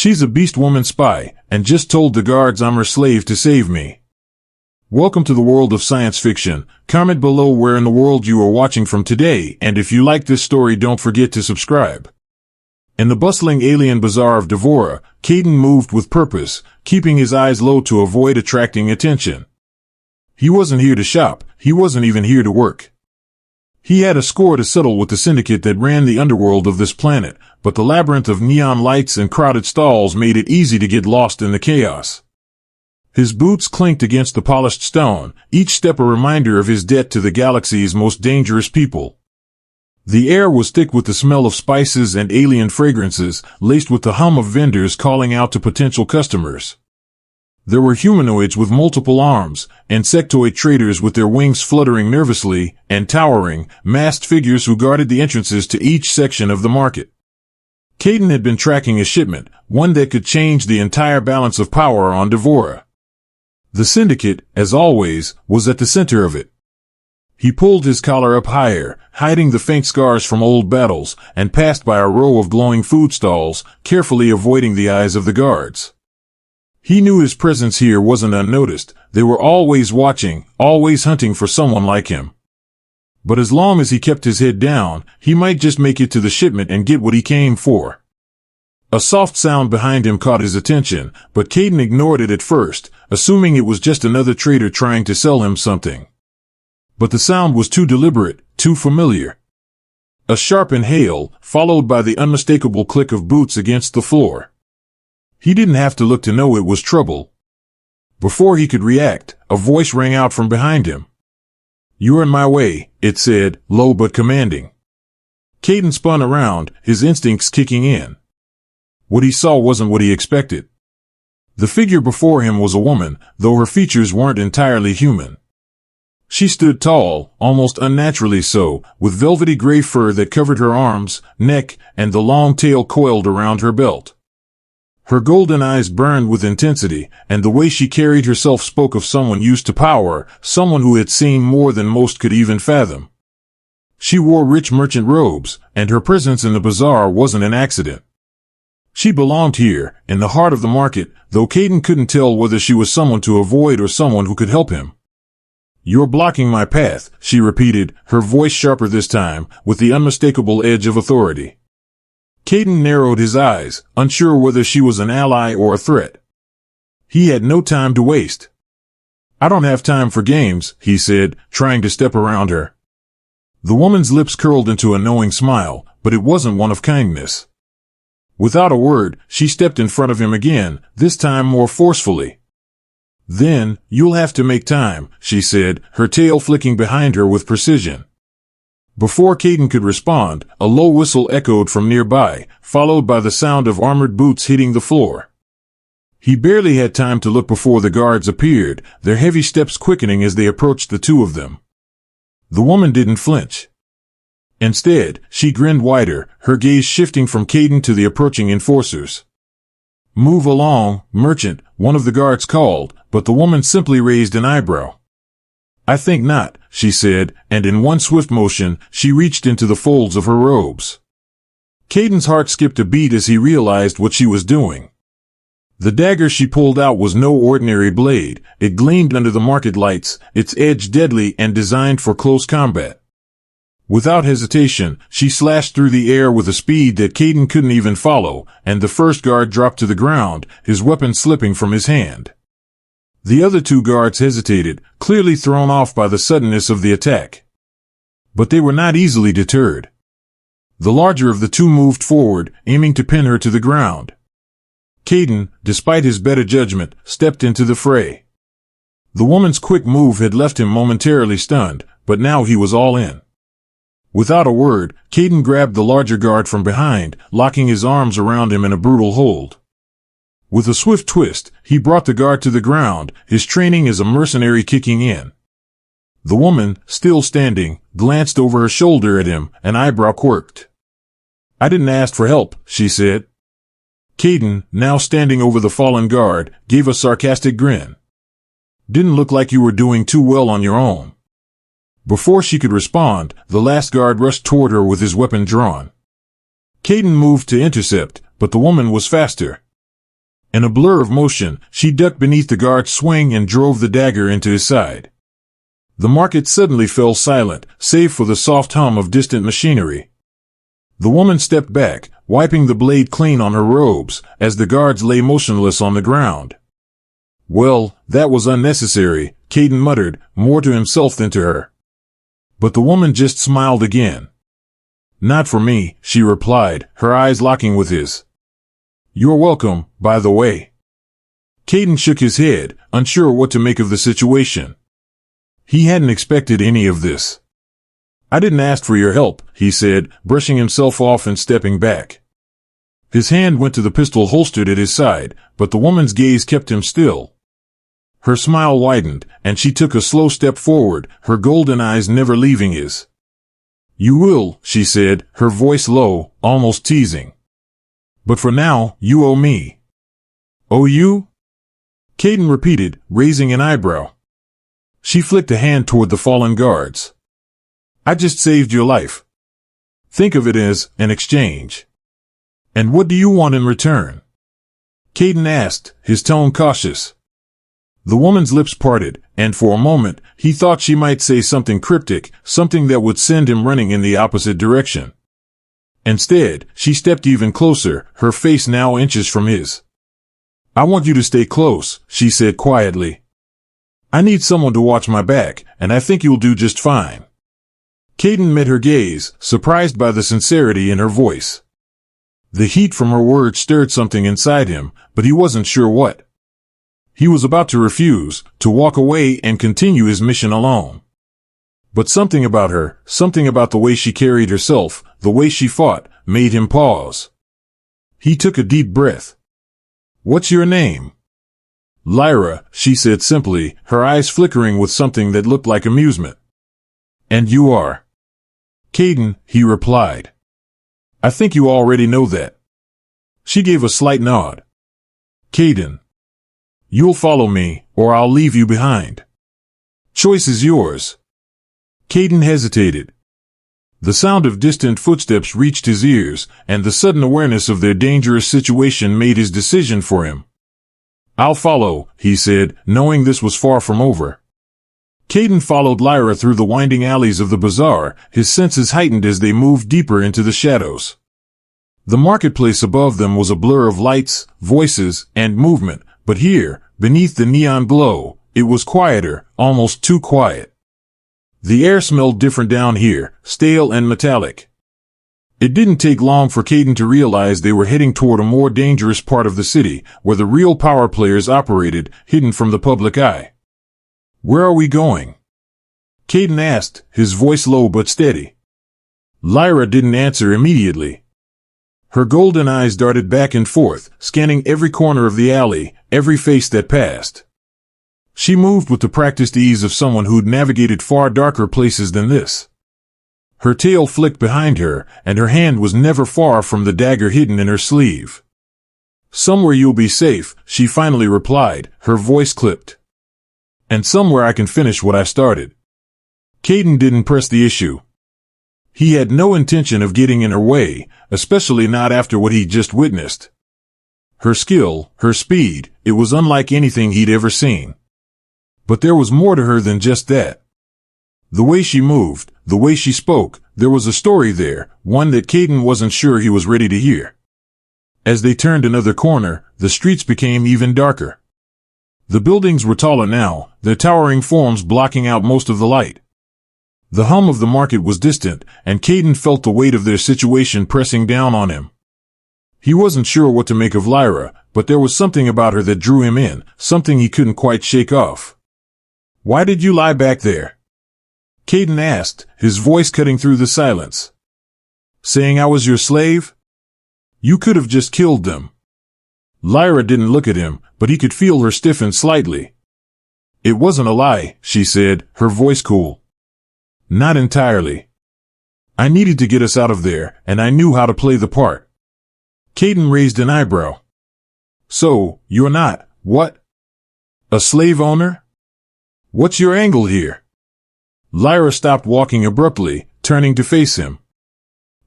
She's a beast woman spy, and just told the guards I'm her slave to save me. Welcome to the world of science fiction. Comment below where in the world you are watching from today, and if you like this story, don't forget to subscribe. In the bustling alien bazaar of Devora, Caden moved with purpose, keeping his eyes low to avoid attracting attention. He wasn't here to shop, he wasn't even here to work. He had a score to settle with the syndicate that ran the underworld of this planet, but the labyrinth of neon lights and crowded stalls made it easy to get lost in the chaos. His boots clinked against the polished stone, each step a reminder of his debt to the galaxy's most dangerous people. The air was thick with the smell of spices and alien fragrances, laced with the hum of vendors calling out to potential customers. There were humanoids with multiple arms, insectoid traders with their wings fluttering nervously, and towering, masked figures who guarded the entrances to each section of the market. Caden had been tracking a shipment, one that could change the entire balance of power on Devora. The syndicate, as always, was at the center of it. He pulled his collar up higher, hiding the faint scars from old battles, and passed by a row of glowing food stalls, carefully avoiding the eyes of the guards. He knew his presence here wasn't unnoticed. They were always watching, always hunting for someone like him. But as long as he kept his head down, he might just make it to the shipment and get what he came for. A soft sound behind him caught his attention, but Caden ignored it at first, assuming it was just another trader trying to sell him something. But the sound was too deliberate, too familiar. A sharp inhale, followed by the unmistakable click of boots against the floor. He didn't have to look to know it was trouble. Before he could react, a voice rang out from behind him. "You're in my way," it said, low but commanding. Caden spun around, his instincts kicking in. What he saw wasn't what he expected. The figure before him was a woman, though her features weren't entirely human. She stood tall, almost unnaturally so, with velvety gray fur that covered her arms, neck, and the long tail coiled around her belt. Her golden eyes burned with intensity, and the way she carried herself spoke of someone used to power, someone who had seen more than most could even fathom. She wore rich merchant robes, and her presence in the bazaar wasn't an accident. She belonged here, in the heart of the market, though Caden couldn't tell whether she was someone to avoid or someone who could help him. "You're blocking my path," she repeated, her voice sharper this time, with the unmistakable edge of authority. Caden narrowed his eyes, unsure whether she was an ally or a threat. He had no time to waste. "I don't have time for games," he said, trying to step around her. The woman's lips curled into a knowing smile, but it wasn't one of kindness. Without a word, she stepped in front of him again, this time more forcefully. "Then, you'll have to make time," she said, her tail flicking behind her with precision. Before Caden could respond, a low whistle echoed from nearby, followed by the sound of armored boots hitting the floor. He barely had time to look before the guards appeared, their heavy steps quickening as they approached the two of them. The woman didn't flinch. Instead, she grinned wider, her gaze shifting from Caden to the approaching enforcers. "Move along, merchant," one of the guards called, but the woman simply raised an eyebrow. "I think not," she said, and in one swift motion, she reached into the folds of her robes. Caden's heart skipped a beat as he realized what she was doing. The dagger she pulled out was no ordinary blade. It gleamed under the market lights, its edge deadly and designed for close combat. Without hesitation, she slashed through the air with a speed that Caden couldn't even follow, and the first guard dropped to the ground, his weapon slipping from his hand. The other two guards hesitated, clearly thrown off by the suddenness of the attack. But they were not easily deterred. The larger of the two moved forward, aiming to pin her to the ground. Caden, despite his better judgment, stepped into the fray. The woman's quick move had left him momentarily stunned, but now he was all in. Without a word, Caden grabbed the larger guard from behind, locking his arms around him in a brutal hold. With a swift twist, he brought the guard to the ground, his training as a mercenary kicking in. The woman, still standing, glanced over her shoulder at him, an eyebrow quirked. "I didn't ask for help," she said. Caden, now standing over the fallen guard, gave a sarcastic grin. "Didn't look like you were doing too well on your own." Before she could respond, the last guard rushed toward her with his weapon drawn. Caden moved to intercept, but the woman was faster. In a blur of motion, she ducked beneath the guard's swing and drove the dagger into his side. The market suddenly fell silent, save for the soft hum of distant machinery. The woman stepped back, wiping the blade clean on her robes, as the guards lay motionless on the ground. "Well, that was unnecessary," Caden muttered, more to himself than to her. But the woman just smiled again. "Not for me," she replied, her eyes locking with his. "You're welcome, by the way." Caden shook his head, unsure what to make of the situation. He hadn't expected any of this. "I didn't ask for your help," he said, brushing himself off and stepping back. His hand went to the pistol holstered at his side, but the woman's gaze kept him still. Her smile widened, and she took a slow step forward, her golden eyes never leaving his. "You will," she said, her voice low, almost teasing. "But for now, you owe me." "Owe you?" Caden repeated, raising an eyebrow. She flicked a hand toward the fallen guards. "I just saved your life. Think of it as an exchange." "And what do you want in return?" Caden asked, his tone cautious. The woman's lips parted, and for a moment, he thought she might say something cryptic, something that would send him running in the opposite direction. Instead, she stepped even closer, her face now inches from his. "I want you to stay close," she said quietly. "I need someone to watch my back, and I think you'll do just fine." Caden met her gaze, surprised by the sincerity in her voice. The heat from her words stirred something inside him, but he wasn't sure what. He was about to refuse, to walk away and continue his mission alone. But something about her, something about the way she carried herself, the way she fought, made him pause. He took a deep breath. "What's your name?" "Lyra," she said simply, her eyes flickering with something that looked like amusement. "And you are?" "Caden," he replied. "I think you already know that." She gave a slight nod. "Caden. You'll follow me, or I'll leave you behind. Choice is yours." Caden hesitated. The sound of distant footsteps reached his ears, and the sudden awareness of their dangerous situation made his decision for him. "I'll follow," he said, knowing this was far from over. Caden followed Lyra through the winding alleys of the bazaar, his senses heightened as they moved deeper into the shadows. The marketplace above them was a blur of lights, voices, and movement, but here, beneath the neon glow, it was quieter, almost too quiet. The air smelled different down here, stale and metallic. It didn't take long for Caden to realize they were heading toward a more dangerous part of the city, where the real power players operated, hidden from the public eye. "Where are we going?" Caden asked, his voice low but steady. Lyra didn't answer immediately. Her golden eyes darted back and forth, scanning every corner of the alley, every face that passed. She moved with the practiced ease of someone who'd navigated far darker places than this. Her tail flicked behind her, and her hand was never far from the dagger hidden in her sleeve. "Somewhere you'll be safe," she finally replied, her voice clipped. "And somewhere I can finish what I started." Caden didn't press the issue. He had no intention of getting in her way, especially not after what he'd just witnessed. Her skill, her speed, it was unlike anything he'd ever seen. But there was more to her than just that. The way she moved, the way she spoke, there was a story there, one that Caden wasn't sure he was ready to hear. As they turned another corner, the streets became even darker. The buildings were taller now, their towering forms blocking out most of the light. The hum of the market was distant, and Caden felt the weight of their situation pressing down on him. He wasn't sure what to make of Lyra, but there was something about her that drew him in, something he couldn't quite shake off. "Why did you lie back there?" Caden asked, his voice cutting through the silence. "Saying I was your slave? You could have just killed them." Lyra didn't look at him, but he could feel her stiffen slightly. "It wasn't a lie," she said, her voice cool. "Not entirely. I needed to get us out of there, and I knew how to play the part." Caden raised an eyebrow. "So, you're not, what? A slave owner? What's your angle here?" Lyra stopped walking abruptly, turning to face him.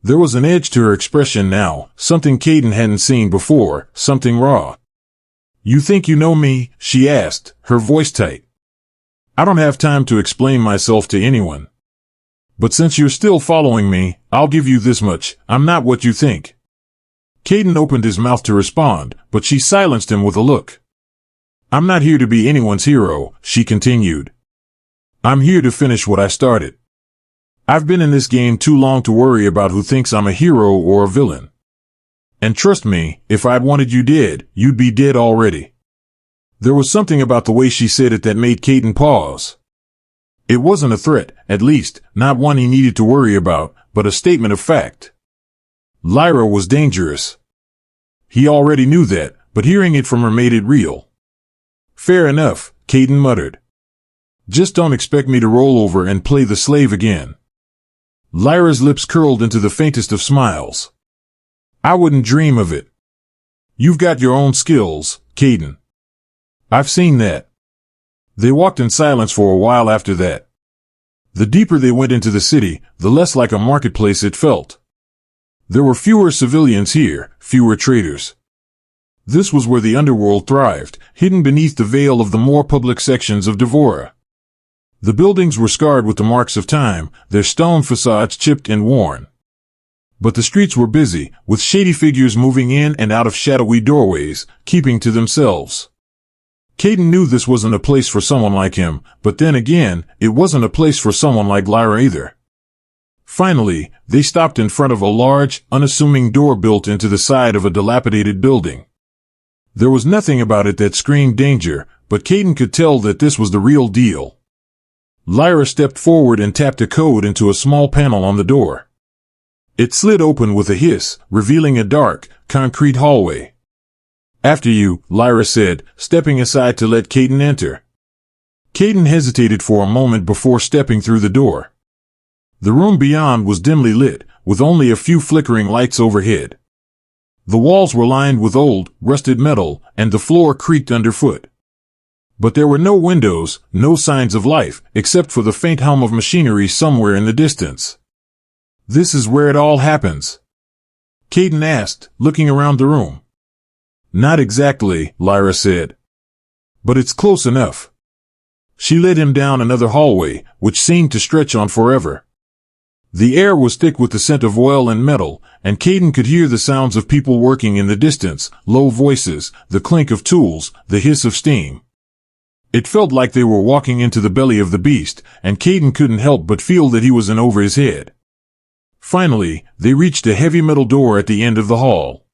There was an edge to her expression now, something Caden hadn't seen before, something raw. You think you know me? She asked, her voice tight. I don't have time to explain myself to anyone. But since you're still following me, I'll give you this much. I'm not what you think. Caden opened his mouth to respond, but she silenced him with a look. I'm not here to be anyone's hero, she continued. I'm here to finish what I started. I've been in this game too long to worry about who thinks I'm a hero or a villain. And trust me, if I'd wanted you dead, you'd be dead already. There was something about the way she said it that made Caden pause. It wasn't a threat, at least, not one he needed to worry about, but a statement of fact. Lyra was dangerous. He already knew that, but hearing it from her made it real. Fair enough, Caden muttered. Just don't expect me to roll over and play the slave again. Lyra's lips curled into the faintest of smiles. I wouldn't dream of it. You've got your own skills, Caden. I've seen that. They walked in silence for a while after that. The deeper they went into the city, the less like a marketplace it felt. There were fewer civilians here, fewer traders. This was where the underworld thrived, hidden beneath the veil of the more public sections of Devora. The buildings were scarred with the marks of time, their stone facades chipped and worn. But the streets were busy, with shady figures moving in and out of shadowy doorways, keeping to themselves. Caden knew this wasn't a place for someone like him, but then again, it wasn't a place for someone like Lyra either. Finally, they stopped in front of a large, unassuming door built into the side of a dilapidated building. There was nothing about it that screamed danger, but Caden could tell that this was the real deal. Lyra stepped forward and tapped a code into a small panel on the door. It slid open with a hiss, revealing a dark, concrete hallway. After you, Lyra said, stepping aside to let Caden enter. Caden hesitated for a moment before stepping through the door. The room beyond was dimly lit, with only a few flickering lights overhead. The walls were lined with old, rusted metal, and the floor creaked underfoot. But there were no windows, no signs of life, except for the faint hum of machinery somewhere in the distance. This is where it all happens? Caden asked, looking around the room. Not exactly, Lyra said. But it's close enough. She led him down another hallway, which seemed to stretch on forever. The air was thick with the scent of oil and metal, and Caden could hear the sounds of people working in the distance, low voices, the clink of tools, the hiss of steam. It felt like they were walking into the belly of the beast, and Caden couldn't help but feel that he was in over his head. Finally, they reached a heavy metal door at the end of the hall.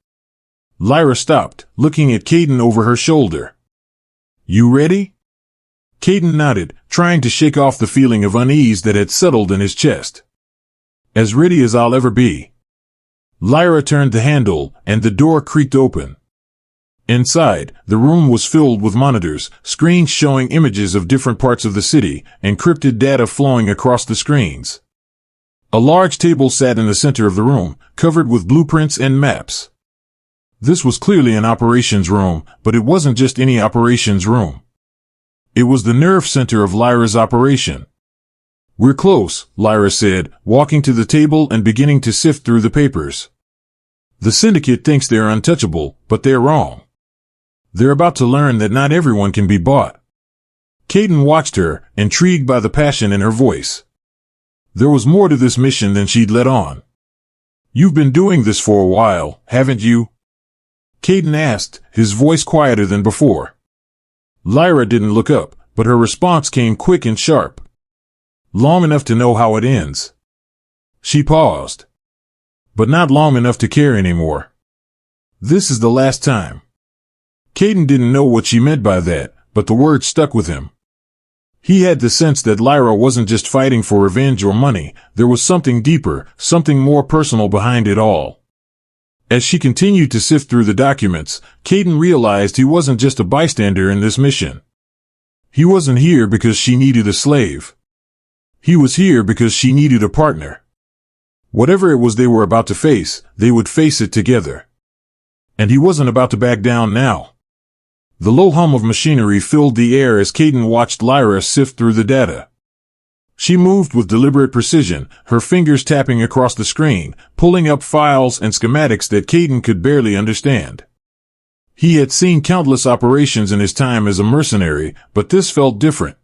Lyra stopped, looking at Caden over her shoulder. You ready? Caden nodded, trying to shake off the feeling of unease that had settled in his chest. As ready as I'll ever be. Lyra turned the handle, and the door creaked open. Inside, the room was filled with monitors, screens showing images of different parts of the city, encrypted data flowing across the screens. A large table sat in the center of the room, covered with blueprints and maps. This was clearly an operations room, but it wasn't just any operations room. It was the nerve center of Lyra's operation. We're close, Lyra said, walking to the table and beginning to sift through the papers. The syndicate thinks they're untouchable, but they're wrong. They're about to learn that not everyone can be bought. Caden watched her, intrigued by the passion in her voice. There was more to this mission than she'd let on. You've been doing this for a while, haven't you? Caden asked, his voice quieter than before. Lyra didn't look up, but her response came quick and sharp. Long enough to know how it ends. She paused. But not long enough to care anymore. This is the last time. Caden didn't know what she meant by that, but the word stuck with him. He had the sense that Lyra wasn't just fighting for revenge or money, there was something deeper, something more personal behind it all. As she continued to sift through the documents, Caden realized he wasn't just a bystander in this mission. He wasn't here because she needed a slave. He was here because she needed a partner. Whatever it was they were about to face, they would face it together. And he wasn't about to back down now. The low hum of machinery filled the air as Caden watched Lyra sift through the data. She moved with deliberate precision, her fingers tapping across the screen, pulling up files and schematics that Caden could barely understand. He had seen countless operations in his time as a mercenary, but this felt different.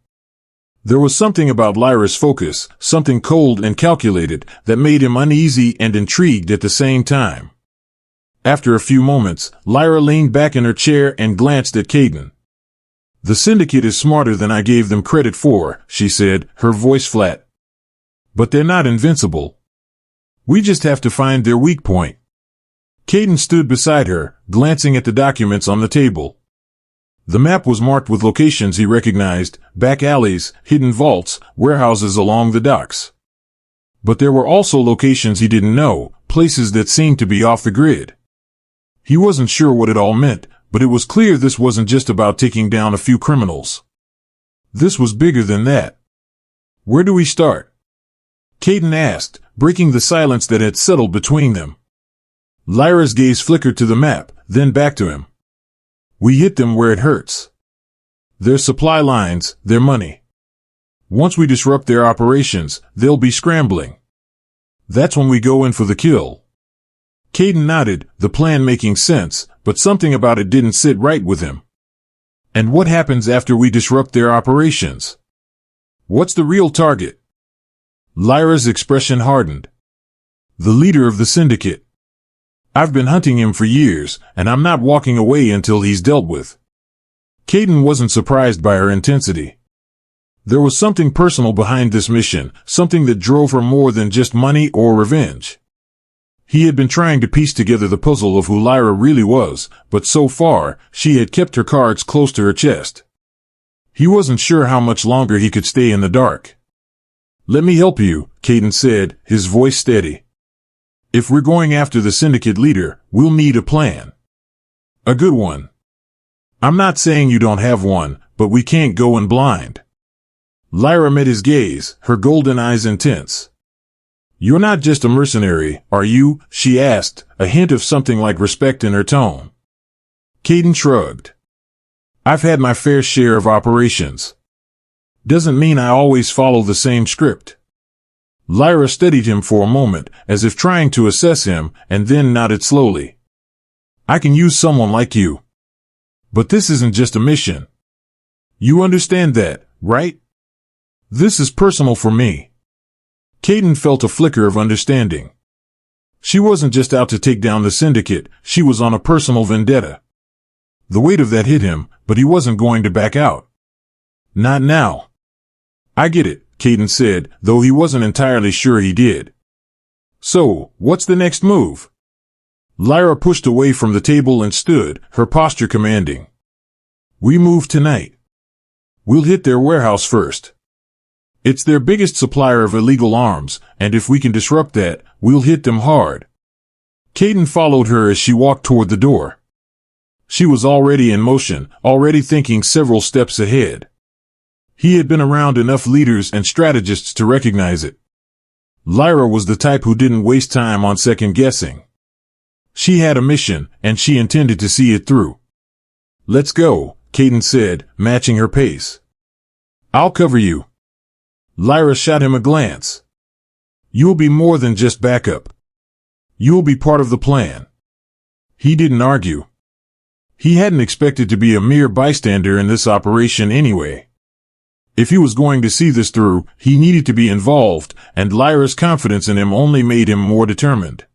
There was something about Lyra's focus, something cold and calculated, that made him uneasy and intrigued at the same time. After a few moments, Lyra leaned back in her chair and glanced at Caden. "The Syndicate is smarter than I gave them credit for," she said, her voice flat. "But they're not invincible. We just have to find their weak point." Caden stood beside her, glancing at the documents on the table. The map was marked with locations he recognized: back alleys, hidden vaults, warehouses along the docks. But there were also locations he didn't know, places that seemed to be off the grid. He wasn't sure what it all meant, but it was clear this wasn't just about taking down a few criminals. This was bigger than that. "Where do we start?" Caden asked, breaking the silence that had settled between them. Lyra's gaze flickered to the map, then back to him. "We hit them where it hurts. Their supply lines, their money. Once we disrupt their operations, they'll be scrambling. That's when we go in for the kill." Caden nodded, the plan making sense, but something about it didn't sit right with him. "And what happens after we disrupt their operations? What's the real target?" Lyra's expression hardened. "The leader of the Syndicate. I've been hunting him for years, and I'm not walking away until he's dealt with." Caden wasn't surprised by her intensity. There was something personal behind this mission, something that drove her more than just money or revenge. He had been trying to piece together the puzzle of who Lyra really was, but so far, she had kept her cards close to her chest. He wasn't sure how much longer he could stay in the dark. "Let me help you," Caden said, his voice steady. "If we're going after the Syndicate leader, we'll need a plan. A good one. I'm not saying you don't have one, but we can't go in blind." Lyra met his gaze, her golden eyes intense. "You're not just a mercenary, are you?" she asked, a hint of something like respect in her tone. Caden shrugged. "I've had my fair share of operations. Doesn't mean I always follow the same script." Lyra studied him for a moment, as if trying to assess him, and then nodded slowly. "I can use someone like you. But this isn't just a mission. You understand that, right? This is personal for me." Caden felt a flicker of understanding. She wasn't just out to take down the Syndicate, she was on a personal vendetta. The weight of that hit him, but he wasn't going to back out. "Not now." "I get it," Caden said, though he wasn't entirely sure he did. "So, what's the next move?" Lyra pushed away from the table and stood, her posture commanding. "We move tonight. We'll hit their warehouse first. It's their biggest supplier of illegal arms, and if we can disrupt that, we'll hit them hard." Caden followed her as she walked toward the door. She was already in motion, already thinking several steps ahead. He had been around enough leaders and strategists to recognize it. Lyra was the type who didn't waste time on second-guessing. She had a mission, and she intended to see it through. "Let's go," Caden said, matching her pace. "I'll cover you." Lyra shot him a glance. "You'll be more than just backup. You'll be part of the plan." He didn't argue. He hadn't expected to be a mere bystander in this operation anyway. If he was going to see this through, he needed to be involved, and Lyra's confidence in him only made him more determined.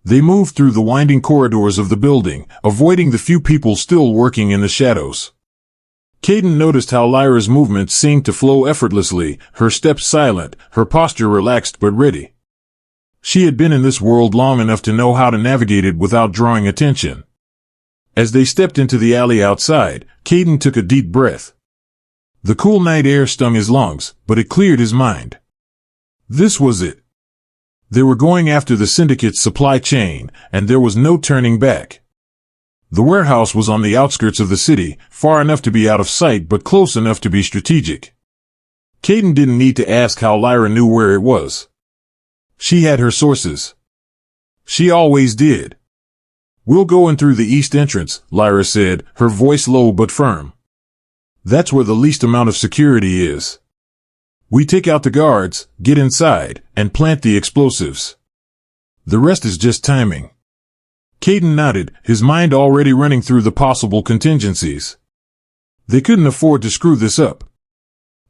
They moved through the winding corridors of the building, avoiding the few people still working in the shadows. Caden noticed how Lyra's movements seemed to flow effortlessly, her steps silent, her posture relaxed but ready. She had been in this world long enough to know how to navigate it without drawing attention. As they stepped into the alley outside, Caden took a deep breath. The cool night air stung his lungs, but it cleared his mind. This was it. They were going after the Syndicate's supply chain, and there was no turning back. The warehouse was on the outskirts of the city, far enough to be out of sight but close enough to be strategic. Caden didn't need to ask how Lyra knew where it was. She had her sources. She always did. "We'll go in through the east entrance," Lyra said, her voice low but firm. "That's where the least amount of security is. We take out the guards, get inside, and plant the explosives. The rest is just timing." Caden nodded, his mind already running through the possible contingencies. They couldn't afford to screw this up.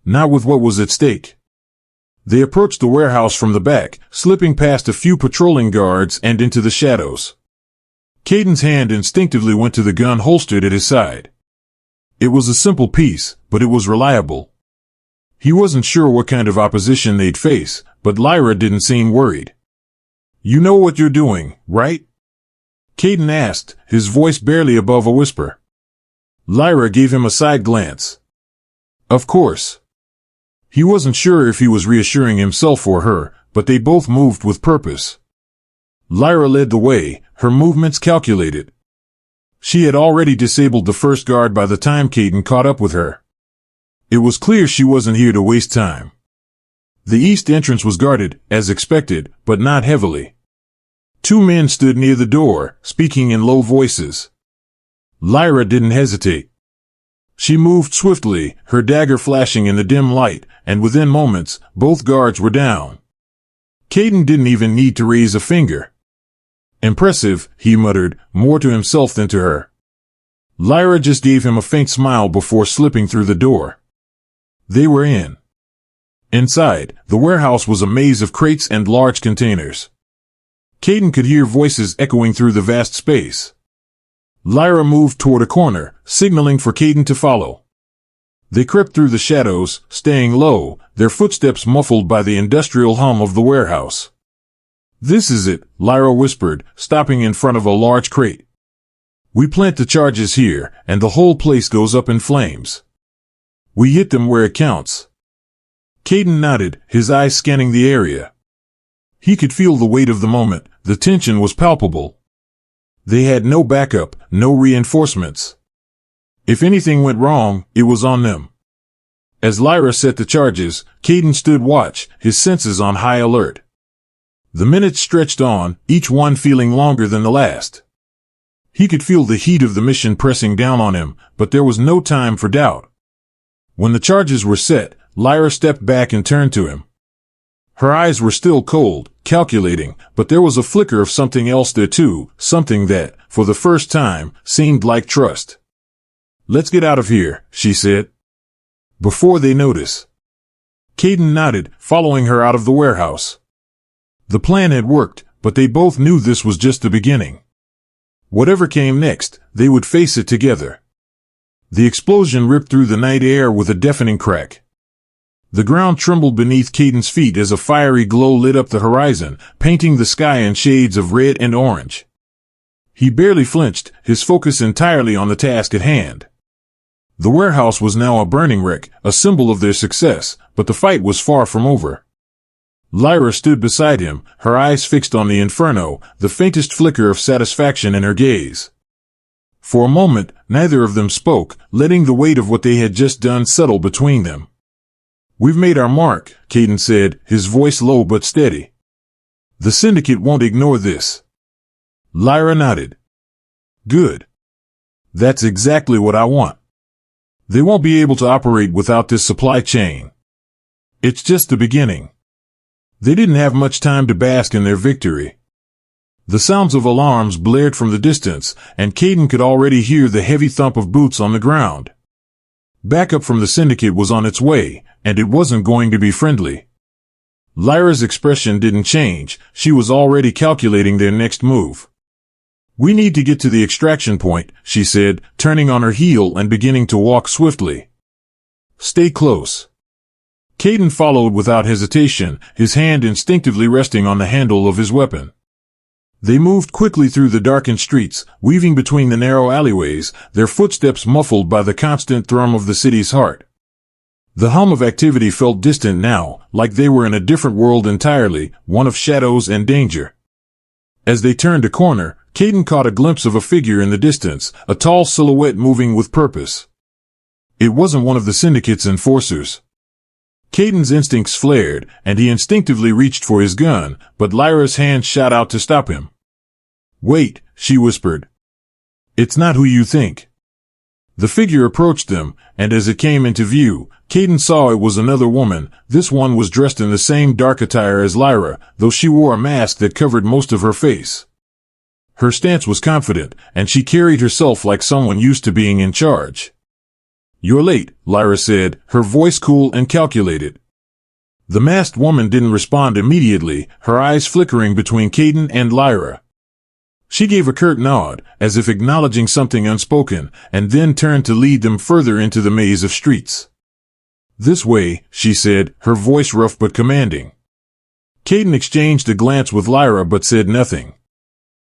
Not with what was at stake. They approached the warehouse from the back, slipping past a few patrolling guards and into the shadows. Caden's hand instinctively went to the gun holstered at his side. It was a simple piece, but it was reliable. He wasn't sure what kind of opposition they'd face, but Lyra didn't seem worried. "You know what you're doing, right?" Caden asked, his voice barely above a whisper. Lyra gave him a side glance. Of course. He wasn't sure if he was reassuring himself or her, but they both moved with purpose. Lyra led the way, her movements calculated. She had already disabled the first guard by the time Caden caught up with her. It was clear she wasn't here to waste time. The east entrance was guarded, as expected, but not heavily. Two men stood near the door, speaking in low voices. Lyra didn't hesitate. She moved swiftly, her dagger flashing in the dim light, and within moments, both guards were down. Caden didn't even need to raise a finger. "Impressive," he muttered, more to himself than to her. Lyra just gave him a faint smile before slipping through the door. They were in. Inside, the warehouse was a maze of crates and large containers. Caden could hear voices echoing through the vast space. Lyra moved toward a corner, signaling for Caden to follow. They crept through the shadows, staying low, their footsteps muffled by the industrial hum of the warehouse. "This is it," Lyra whispered, stopping in front of a large crate. "We plant the charges here, and the whole place goes up in flames. We hit them where it counts." Caden nodded, his eyes scanning the area. He could feel the weight of the moment, the tension was palpable. They had no backup, no reinforcements. If anything went wrong, it was on them. As Lyra set the charges, Caden stood watch, his senses on high alert. The minutes stretched on, each one feeling longer than the last. He could feel the heat of the mission pressing down on him, but there was no time for doubt. When the charges were set, Lyra stepped back and turned to him. Her eyes were still cold, calculating, but there was a flicker of something else there too, something that, for the first time, seemed like trust. "Let's get out of here," she said. "Before they notice." Caden nodded, following her out of the warehouse. The plan had worked, but they both knew this was just the beginning. Whatever came next, they would face it together. The explosion ripped through the night air with a deafening crack. The ground trembled beneath Caden's feet as a fiery glow lit up the horizon, painting the sky in shades of red and orange. He barely flinched, his focus entirely on the task at hand. The warehouse was now a burning wreck, a symbol of their success, but the fight was far from over. Lyra stood beside him, her eyes fixed on the inferno, the faintest flicker of satisfaction in her gaze. For a moment, neither of them spoke, letting the weight of what they had just done settle between them. "We've made our mark," Caden said, his voice low but steady. "The Syndicate won't ignore this." Lyra nodded. "Good. That's exactly what I want. They won't be able to operate without this supply chain. It's just the beginning." They didn't have much time to bask in their victory. The sounds of alarms blared from the distance, and Caden could already hear the heavy thump of boots on the ground. Backup from the Syndicate was on its way, and it wasn't going to be friendly. Lyra's expression didn't change, she was already calculating their next move. "We need to get to the extraction point," she said, turning on her heel and beginning to walk swiftly. "Stay close." Caden followed without hesitation, his hand instinctively resting on the handle of his weapon. They moved quickly through the darkened streets, weaving between the narrow alleyways, their footsteps muffled by the constant thrum of the city's heart. The hum of activity felt distant now, like they were in a different world entirely, one of shadows and danger. As they turned a corner, Caden caught a glimpse of a figure in the distance, a tall silhouette moving with purpose. It wasn't one of the Syndicate's enforcers. Caden's instincts flared, and he instinctively reached for his gun, but Lyra's hand shot out to stop him. "Wait," she whispered. "It's not who you think." The figure approached them, and as it came into view, Caden saw it was another woman. This one was dressed in the same dark attire as Lyra, though she wore a mask that covered most of her face. Her stance was confident, and she carried herself like someone used to being in charge. "You're late," Lyra said, her voice cool and calculated. The masked woman didn't respond immediately, her eyes flickering between Caden and Lyra. She gave a curt nod, as if acknowledging something unspoken, and then turned to lead them further into the maze of streets. "This way," she said, her voice rough but commanding. Caden exchanged a glance with Lyra but said nothing.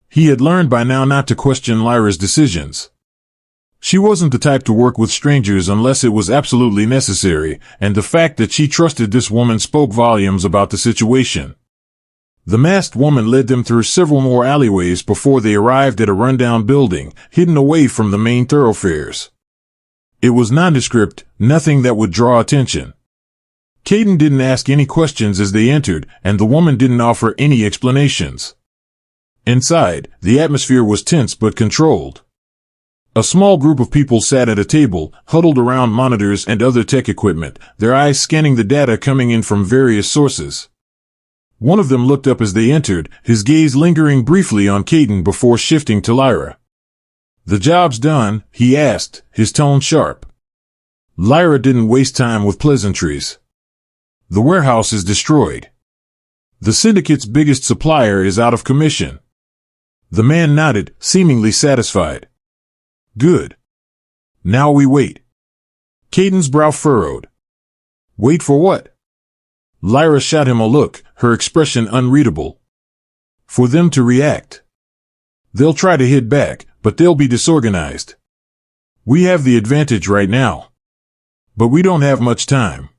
He had learned by now not to question Lyra's decisions. She wasn't the type to work with strangers unless it was absolutely necessary, and the fact that she trusted this woman spoke volumes about the situation. The masked woman led them through several more alleyways before they arrived at a rundown building, hidden away from the main thoroughfares. It was nondescript, nothing that would draw attention. Caden didn't ask any questions as they entered, and the woman didn't offer any explanations. Inside, the atmosphere was tense but controlled. A small group of people sat at a table, huddled around monitors and other tech equipment, their eyes scanning the data coming in from various sources. One of them looked up as they entered, his gaze lingering briefly on Caden before shifting to Lyra. "The job's done?" he asked, his tone sharp. Lyra didn't waste time with pleasantries. "The warehouse is destroyed. The syndicate's biggest supplier is out of commission." The man nodded, seemingly satisfied. "Good. Now we wait." Caden's brow furrowed. "Wait for what?" Lyra shot him a look, her expression unreadable. "For them to react. They'll try to hit back, but they'll be disorganized. We have the advantage right now. But we don't have much time."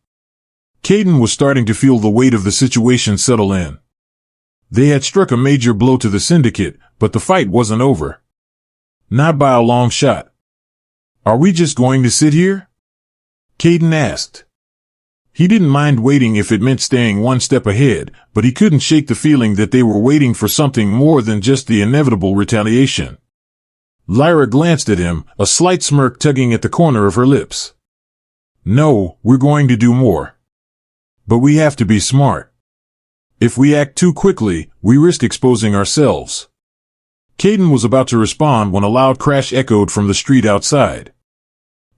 Caden was starting to feel the weight of the situation settle in. They had struck a major blow to the syndicate, but the fight wasn't over. Not by a long shot. "Are we just going to sit here?" Caden asked. He didn't mind waiting if it meant staying one step ahead, but he couldn't shake the feeling that they were waiting for something more than just the inevitable retaliation. Lyra glanced at him, a slight smirk tugging at the corner of her lips. "No, we're going to do more. But we have to be smart. If we act too quickly, we risk exposing ourselves." Caden was about to respond when a loud crash echoed from the street outside.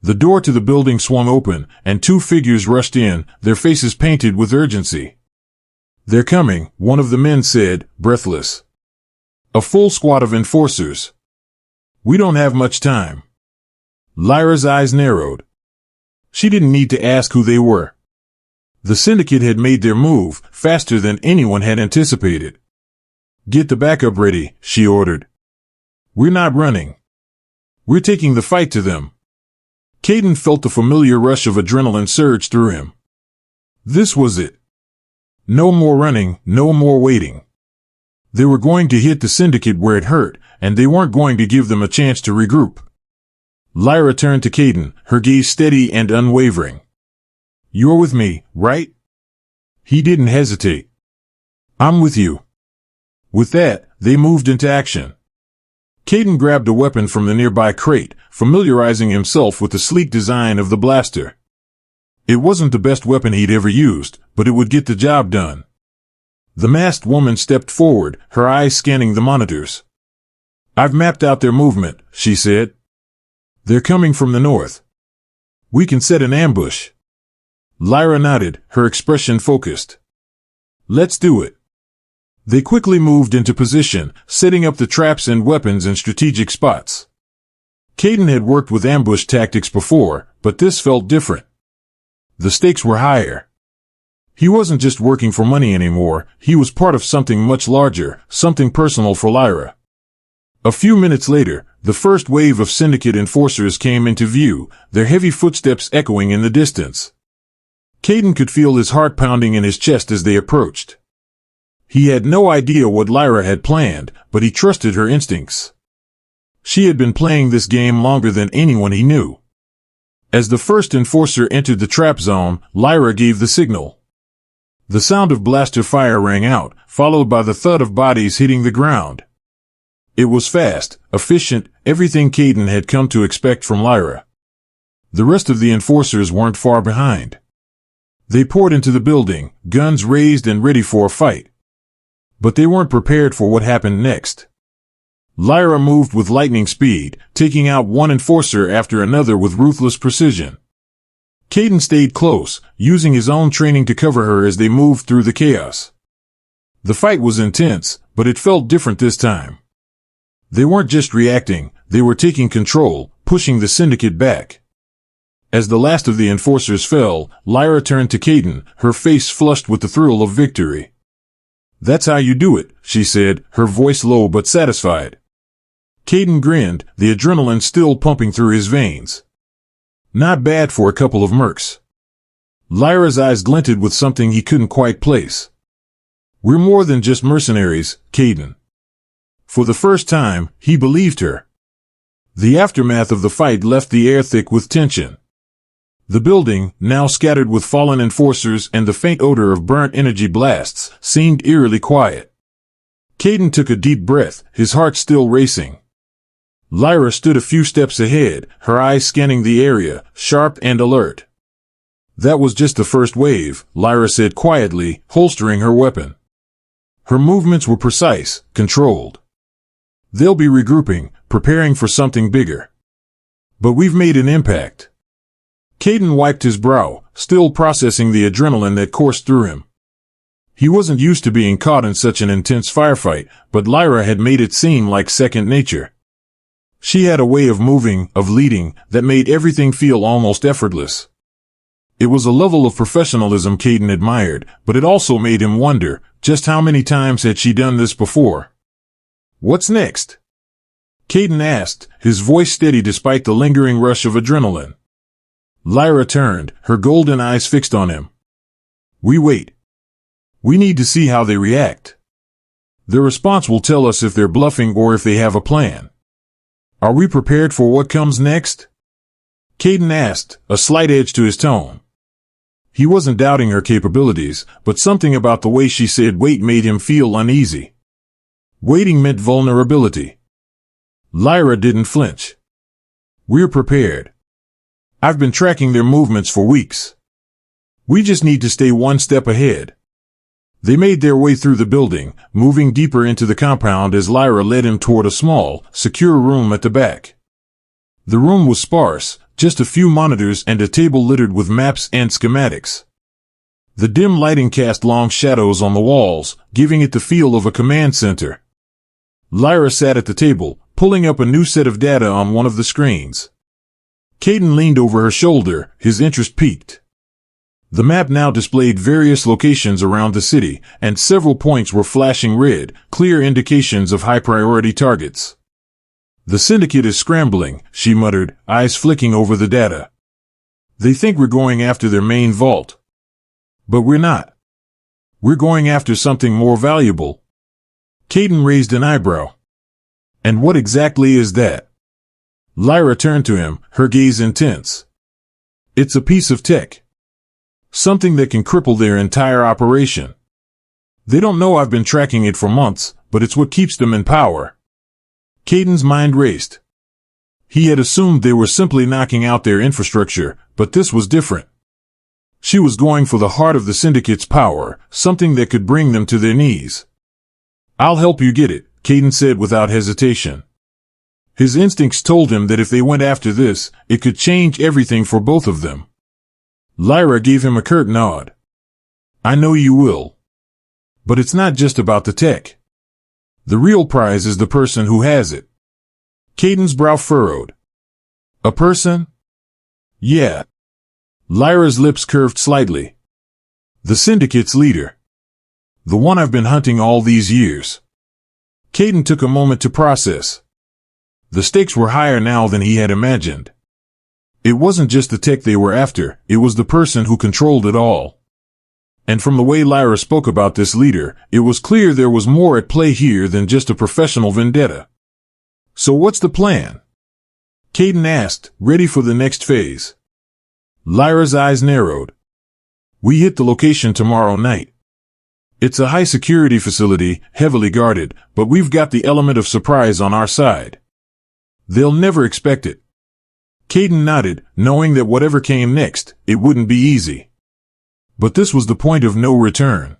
The door to the building swung open, and two figures rushed in, their faces painted with urgency. "They're coming," one of the men said, breathless. "A full squad of enforcers. We don't have much time." Lyra's eyes narrowed. She didn't need to ask who they were. The syndicate had made their move, faster than anyone had anticipated. "Get the backup ready," she ordered. "We're not running. We're taking the fight to them." Caden felt the familiar rush of adrenaline surge through him. This was it. No more running, no more waiting. They were going to hit the syndicate where it hurt, and they weren't going to give them a chance to regroup. Lyra turned to Caden, her gaze steady and unwavering. "You're with me, right?" He didn't hesitate. "I'm with you." With that, they moved into action. Caden grabbed a weapon from the nearby crate, familiarizing himself with the sleek design of the blaster. It wasn't the best weapon he'd ever used, but it would get the job done. The masked woman stepped forward, her eyes scanning the monitors. "I've mapped out their movement," she said. "They're coming from the north. We can set an ambush." Lyra nodded, her expression focused. "Let's do it." They quickly moved into position, setting up the traps and weapons in strategic spots. Caden had worked with ambush tactics before, but this felt different. The stakes were higher. He wasn't just working for money anymore, he was part of something much larger, something personal for Lyra. A few minutes later, the first wave of syndicate enforcers came into view, their heavy footsteps echoing in the distance. Caden could feel his heart pounding in his chest as they approached. He had no idea what Lyra had planned, but he trusted her instincts. She had been playing this game longer than anyone he knew. As the first enforcer entered the trap zone, Lyra gave the signal. The sound of blaster fire rang out, followed by the thud of bodies hitting the ground. It was fast, efficient, everything Caden had come to expect from Lyra. The rest of the enforcers weren't far behind. They poured into the building, guns raised and ready for a fight. But they weren't prepared for what happened next. Lyra moved with lightning speed, taking out one enforcer after another with ruthless precision. Kaidan stayed close, using his own training to cover her as they moved through the chaos. The fight was intense, but it felt different this time. They weren't just reacting, they were taking control, pushing the syndicate back. As the last of the enforcers fell, Lyra turned to Kaidan, her face flushed with the thrill of victory. "That's how you do it," she said, her voice low but satisfied. Kaidan grinned, the adrenaline still pumping through his veins. Not bad for a couple of mercs. Lyra's eyes glinted with something he couldn't quite place. "We're more than just mercenaries, Kaidan." For the first time, he believed her. The aftermath of the fight left the air thick with tension. The building, now scattered with fallen enforcers and the faint odor of burnt energy blasts, seemed eerily quiet. Kaidan took a deep breath, his heart still racing. Lyra stood a few steps ahead, her eyes scanning the area, sharp and alert. "That was just the first wave," Lyra said quietly, holstering her weapon. Her movements were precise, controlled. "They'll be regrouping, preparing for something bigger. But we've made an impact." Kaidan wiped his brow, still processing the adrenaline that coursed through him. He wasn't used to being caught in such an intense firefight, but Lyra had made it seem like second nature. She had a way of moving, of leading, that made everything feel almost effortless. It was a level of professionalism Kaidan admired, but it also made him wonder, just how many times had she done this before? "What's next?" Kaidan asked, his voice steady despite the lingering rush of adrenaline. Lyra turned, her golden eyes fixed on him. "We wait. We need to see how they react. Their response will tell us if they're bluffing or if they have a plan." "Are we prepared for what comes next?" Kaidan asked, a slight edge to his tone. He wasn't doubting her capabilities, but something about the way she said wait made him feel uneasy. Waiting meant vulnerability. Lyra didn't flinch. "We're prepared. I've been tracking their movements for weeks. We just need to stay one step ahead." They made their way through the building, moving deeper into the compound as Lyra led him toward a small, secure room at the back. The room was sparse, just a few monitors and a table littered with maps and schematics. The dim lighting cast long shadows on the walls, giving it the feel of a command center. Lyra sat at the table, pulling up a new set of data on one of the screens. Kaidan leaned over her shoulder, his interest piqued. The map now displayed various locations around the city, and several points were flashing red, clear indications of high-priority targets. "The syndicate is scrambling," she muttered, eyes flicking over the data. "They think we're going after their main vault. But we're not. We're going after something more valuable." Kaidan raised an eyebrow. "And what exactly is that?" Lyra turned to him, her gaze intense. "It's a piece of tech. Something that can cripple their entire operation. They don't know I've been tracking it for months, but it's what keeps them in power." Kaidan's mind raced. He had assumed they were simply knocking out their infrastructure, but this was different. She was going for the heart of the syndicate's power, something that could bring them to their knees. "I'll help you get it," Kaidan said without hesitation. His instincts told him that if they went after this, it could change everything for both of them. Lyra gave him a curt nod. "I know you will. But it's not just about the tech. The real prize is the person who has it." Kaidan's brow furrowed. "A person?" "Yeah." Lyra's lips curved slightly. "The syndicate's leader. The one I've been hunting all these years." Kaidan took a moment to process. The stakes were higher now than he had imagined. It wasn't just the tech they were after, it was the person who controlled it all. And from the way Lyra spoke about this leader, it was clear there was more at play here than just a professional vendetta. "So what's the plan?" Kaidan asked, ready for the next phase. Lyra's eyes narrowed. "We hit the location tomorrow night. It's a high-security facility, heavily guarded, but we've got the element of surprise on our side. They'll never expect it." Kaidan nodded, knowing that whatever came next, it wouldn't be easy. But this was the point of no return.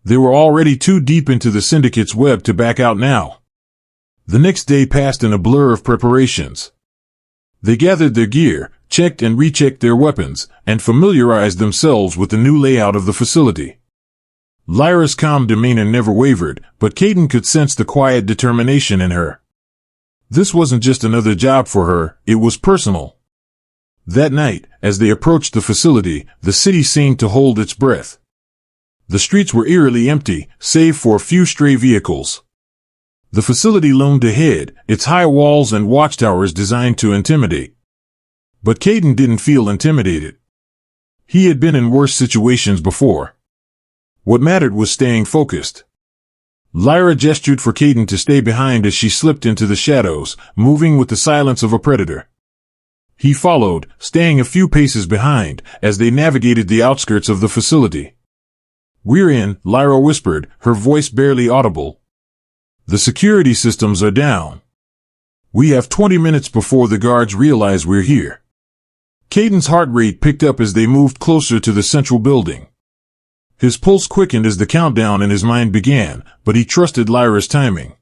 They were already too deep into the syndicate's web to back out now. The next day passed in a blur of preparations. They gathered their gear, checked and rechecked their weapons, and familiarized themselves with the new layout of the facility. Lyra's calm demeanor never wavered, but Kaidan could sense the quiet determination in her. This wasn't just another job for her, it was personal. That night, as they approached the facility, the city seemed to hold its breath. The streets were eerily empty, save for a few stray vehicles. The facility loomed ahead, its high walls and watchtowers designed to intimidate. But Kaidan didn't feel intimidated. He had been in worse situations before. What mattered was staying focused. Lyra gestured for Kaidan to stay behind as she slipped into the shadows, moving with the silence of a predator. He followed, staying a few paces behind, as they navigated the outskirts of the facility. "We're in," Lyra whispered, her voice barely audible. "The security systems are down. We have 20 minutes before the guards realize we're here." Kaidan's heart rate picked up as they moved closer to the central building. His pulse quickened as the countdown in his mind began, but he trusted Lyra's timing.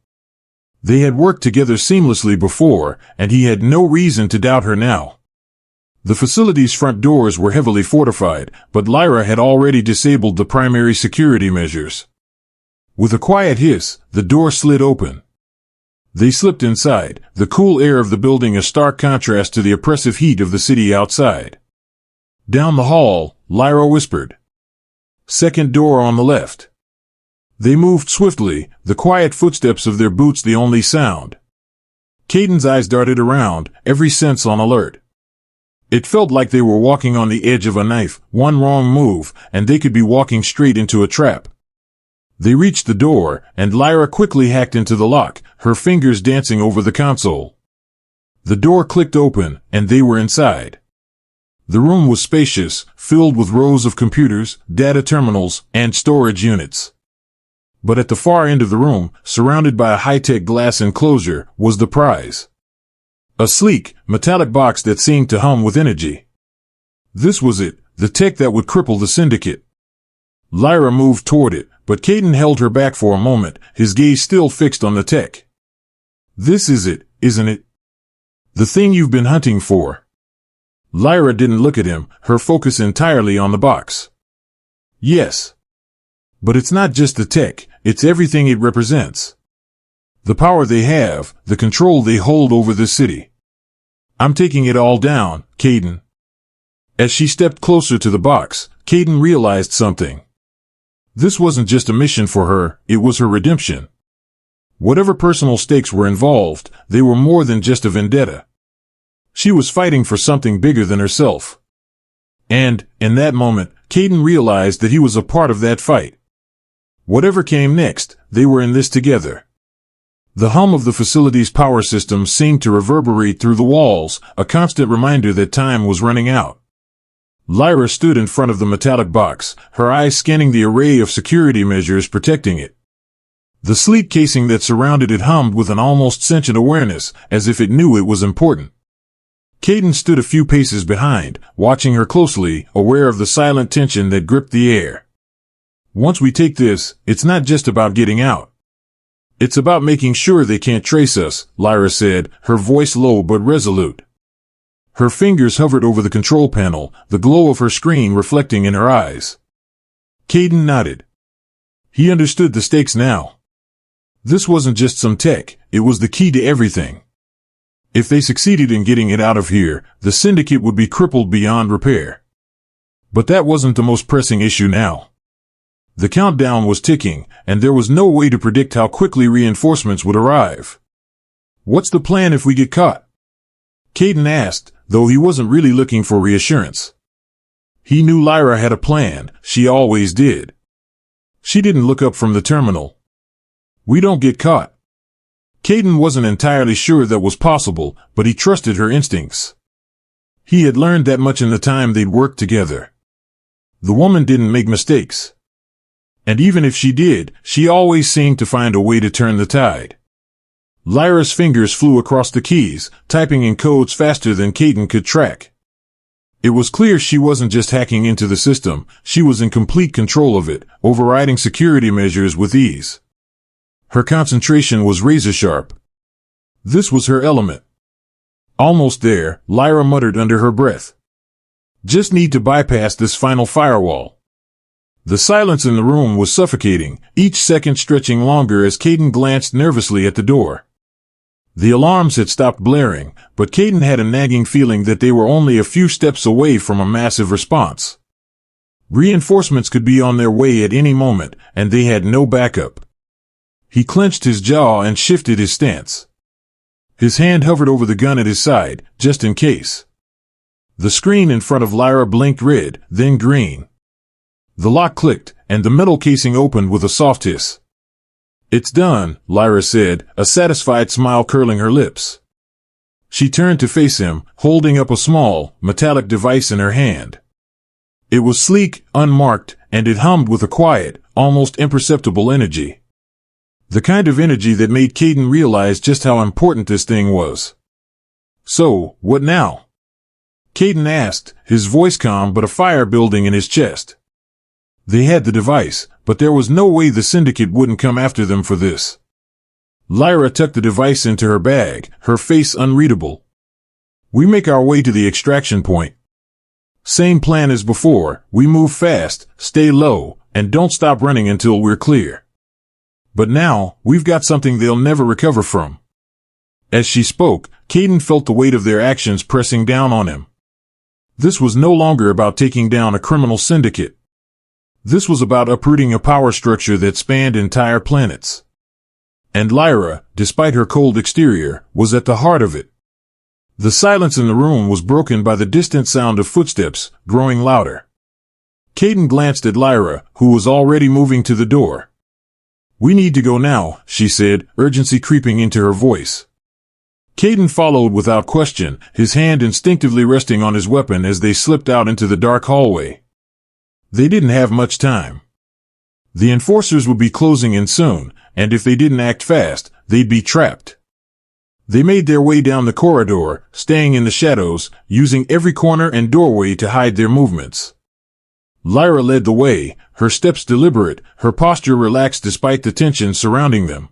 They had worked together seamlessly before, and he had no reason to doubt her now. The facility's front doors were heavily fortified, but Lyra had already disabled the primary security measures. With a quiet hiss, the door slid open. They slipped inside, the cool air of the building a stark contrast to the oppressive heat of the city outside. "Down the hall," Lyra whispered. "Second door on the left." They moved swiftly, the quiet footsteps of their boots the only sound. Kaidan's eyes darted around, every sense on alert. It felt like they were walking on the edge of a knife, one wrong move, and they could be walking straight into a trap. They reached the door, and Lyra quickly hacked into the lock, her fingers dancing over the console. The door clicked open, and they were inside. The room was spacious, filled with rows of computers, data terminals, and storage units. But at the far end of the room, surrounded by a high-tech glass enclosure, was the prize. A sleek, metallic box that seemed to hum with energy. This was it, the tech that would cripple the syndicate. Lyra moved toward it, but Kaidan held her back for a moment, his gaze still fixed on the tech. "This is it, isn't it? The thing you've been hunting for." Lyra didn't look at him, her focus entirely on the box. "Yes. But it's not just the tech, it's everything it represents. The power they have, the control they hold over this city. I'm taking it all down, Kaidan." As she stepped closer to the box, Kaidan realized something. This wasn't just a mission for her, it was her redemption. Whatever personal stakes were involved, they were more than just a vendetta. She was fighting for something bigger than herself. And, in that moment, Kaidan realized that he was a part of that fight. Whatever came next, they were in this together. The hum of the facility's power system seemed to reverberate through the walls, a constant reminder that time was running out. Lyra stood in front of the metallic box, her eyes scanning the array of security measures protecting it. The sleek casing that surrounded it hummed with an almost sentient awareness, as if it knew it was important. Kaidan stood a few paces behind, watching her closely, aware of the silent tension that gripped the air. "Once we take this, it's not just about getting out. It's about making sure they can't trace us," Lyra said, her voice low but resolute. Her fingers hovered over the control panel, the glow of her screen reflecting in her eyes. Kaidan nodded. He understood the stakes now. This wasn't just some tech, it was the key to everything. If they succeeded in getting it out of here, the syndicate would be crippled beyond repair. But that wasn't the most pressing issue now. The countdown was ticking, and there was no way to predict how quickly reinforcements would arrive. "What's the plan if we get caught?" Kaidan asked, though he wasn't really looking for reassurance. He knew Lyra had a plan, she always did. She didn't look up from the terminal. "We don't get caught." Kaidan wasn't entirely sure that was possible, but he trusted her instincts. He had learned that much in the time they'd worked together. The woman didn't make mistakes. And even if she did, she always seemed to find a way to turn the tide. Lyra's fingers flew across the keys, typing in codes faster than Kaidan could track. It was clear she wasn't just hacking into the system, she was in complete control of it, overriding security measures with ease. Her concentration was razor-sharp. This was her element. Almost there, Lyra muttered under her breath. Just need to bypass this final firewall. The silence in the room was suffocating, each second stretching longer as Kaidan glanced nervously at the door. The alarms had stopped blaring, but Kaidan had a nagging feeling that they were only a few steps away from a massive response. Reinforcements could be on their way at any moment, and they had no backup. He clenched his jaw and shifted his stance. His hand hovered over the gun at his side, just in case. The screen in front of Lyra blinked red, then green. The lock clicked, and the metal casing opened with a soft hiss. "It's done," Lyra said, a satisfied smile curling her lips. She turned to face him, holding up a small, metallic device in her hand. It was sleek, unmarked, and it hummed with a quiet, almost imperceptible energy. The kind of energy that made Kaidan realize just how important this thing was. "So, what now?" Kaidan asked, his voice calm but a fire building in his chest. They had the device, but there was no way the Syndicate wouldn't come after them for this. Lyra tucked the device into her bag, her face unreadable. "We make our way to the extraction point. Same plan as before, we move fast, stay low, and don't stop running until we're clear. But now, we've got something they'll never recover from." As she spoke, Kaidan felt the weight of their actions pressing down on him. This was no longer about taking down a criminal syndicate. This was about uprooting a power structure that spanned entire planets. And Lyra, despite her cold exterior, was at the heart of it. The silence in the room was broken by the distant sound of footsteps, growing louder. Kaidan glanced at Lyra, who was already moving to the door. "We need to go now," she said, urgency creeping into her voice. Kaidan followed without question, his hand instinctively resting on his weapon as they slipped out into the dark hallway. They didn't have much time. The enforcers would be closing in soon, and if they didn't act fast, they'd be trapped. They made their way down the corridor, staying in the shadows, using every corner and doorway to hide their movements. Lyra led the way, her steps deliberate, her posture relaxed despite the tension surrounding them.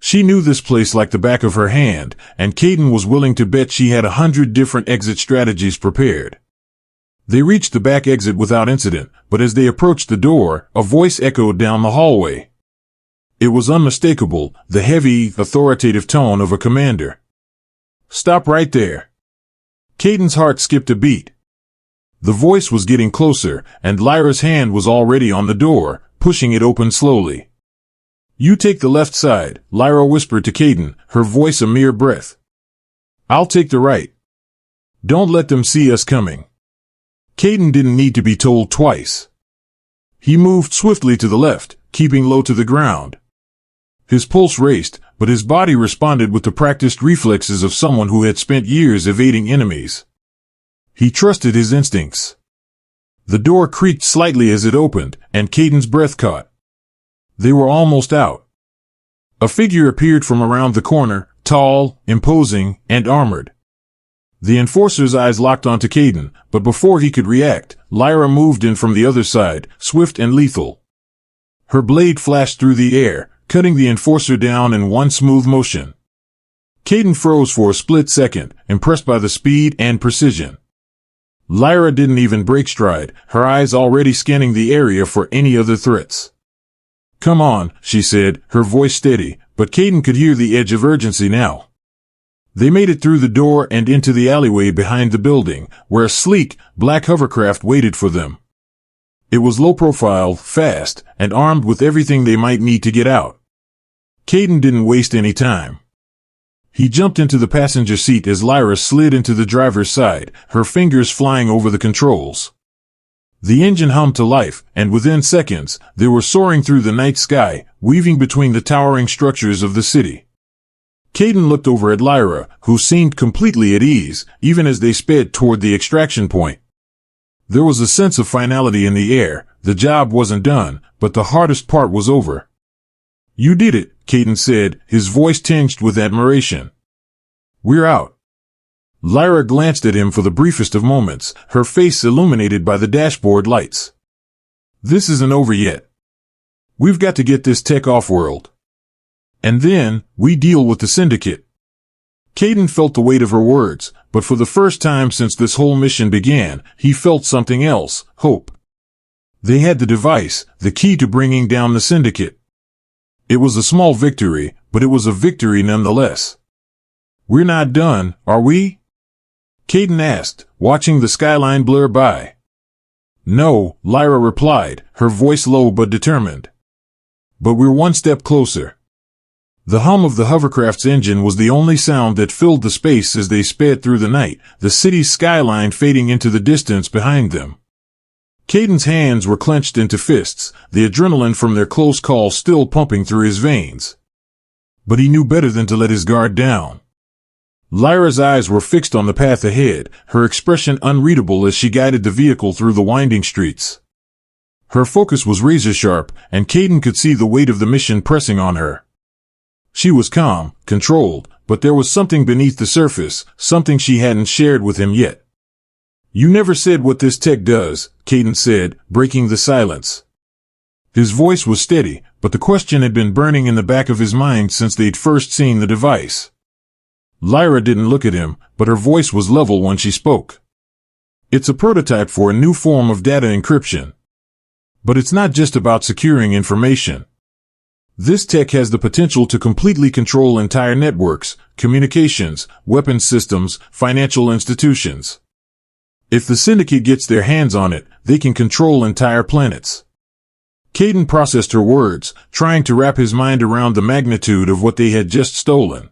She knew this place like the back of her hand, and Kaidan was willing to bet she had 100 different exit strategies prepared. They reached the back exit without incident, but as they approached the door, a voice echoed down the hallway. It was unmistakable, the heavy, authoritative tone of a commander. "Stop right there." Kaidan's heart skipped a beat. The voice was getting closer, and Lyra's hand was already on the door, pushing it open slowly. "You take the left side," Lyra whispered to Kaidan, her voice a mere breath. "I'll take the right. Don't let them see us coming." Kaidan didn't need to be told twice. He moved swiftly to the left, keeping low to the ground. His pulse raced, but his body responded with the practiced reflexes of someone who had spent years evading enemies. He trusted his instincts. The door creaked slightly as it opened, and Kaidan's breath caught. They were almost out. A figure appeared from around the corner, tall, imposing, and armored. The enforcer's eyes locked onto Kaidan, but before he could react, Lyra moved in from the other side, swift and lethal. Her blade flashed through the air, cutting the enforcer down in one smooth motion. Kaidan froze for a split second, impressed by the speed and precision. Lyra didn't even break stride, her eyes already scanning the area for any other threats. "Come on," she said, her voice steady, but Kaidan could hear the edge of urgency now. They made it through the door and into the alleyway behind the building, where a sleek, black hovercraft waited for them. It was low profile, fast, and armed with everything they might need to get out. Kaidan didn't waste any time. He jumped into the passenger seat as Lyra slid into the driver's side, her fingers flying over the controls. The engine hummed to life, and within seconds, they were soaring through the night sky, weaving between the towering structures of the city. Kaidan looked over at Lyra, who seemed completely at ease, even as they sped toward the extraction point. There was a sense of finality in the air. The job wasn't done, but the hardest part was over. "You did it," Kaidan said, his voice tinged with admiration. "We're out." Lyra glanced at him for the briefest of moments, her face illuminated by the dashboard lights. "This isn't over yet. We've got to get this tech off-world. And then, we deal with the Syndicate." Caden felt the weight of her words, but for the first time since this whole mission began, he felt something else: hope. They had the device, the key to bringing down the syndicate. It was a small victory, but it was a victory nonetheless. "We're not done, are we?" Caden asked, watching the skyline blur by. "No," Lyra replied, her voice low but determined. "But we're one step closer." The hum of the hovercraft's engine was the only sound that filled the space as they sped through the night, the city's skyline fading into the distance behind them. Caden's hands were clenched into fists, the adrenaline from their close call still pumping through his veins. But he knew better than to let his guard down. Lyra's eyes were fixed on the path ahead, her expression unreadable as she guided the vehicle through the winding streets. Her focus was razor-sharp, and Caden could see the weight of the mission pressing on her. She was calm, controlled, but there was something beneath the surface, something she hadn't shared with him yet. "You never said what this tech does," Caden said, breaking the silence. His voice was steady, but the question had been burning in the back of his mind since they'd first seen the device. Lyra didn't look at him, but her voice was level when she spoke. "It's a prototype for a new form of data encryption. But it's not just about securing information. This tech has the potential to completely control entire networks, communications, weapons systems, financial institutions. If the Syndicate gets their hands on it, they can control entire planets." Caden processed her words, trying to wrap his mind around the magnitude of what they had just stolen.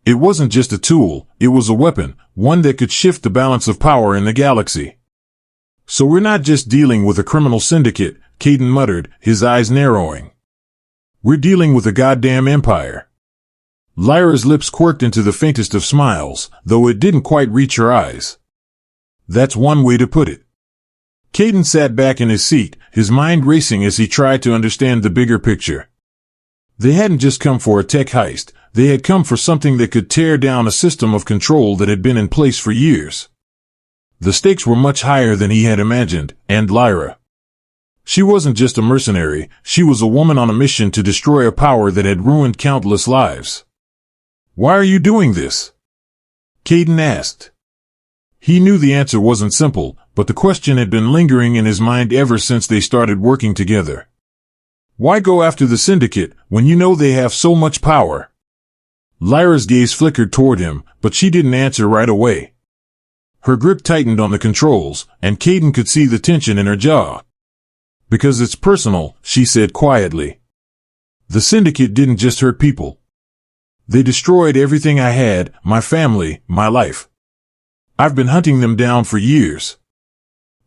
It wasn't just a tool, it was a weapon, one that could shift the balance of power in the galaxy. "So we're not just dealing with a criminal syndicate," Caden muttered, his eyes narrowing. "We're dealing with a goddamn empire." Lyra's lips quirked into the faintest of smiles, though it didn't quite reach her eyes. "That's one way to put it." Caden sat back in his seat, his mind racing as he tried to understand the bigger picture. They hadn't just come for a tech heist, they had come for something that could tear down a system of control that had been in place for years. The stakes were much higher than he had imagined, and Lyra. She wasn't just a mercenary, she was a woman on a mission to destroy a power that had ruined countless lives. "Why are you doing this?" Caden asked. He knew the answer wasn't simple, but the question had been lingering in his mind ever since they started working together. Why go after the Syndicate when you know they have so much power? Lyra's gaze flickered toward him, but she didn't answer right away. Her grip tightened on the controls, and Caden could see the tension in her jaw. "Because it's personal," she said quietly. "The Syndicate didn't just hurt people. They destroyed everything I had, my family, my life. I've been hunting them down for years.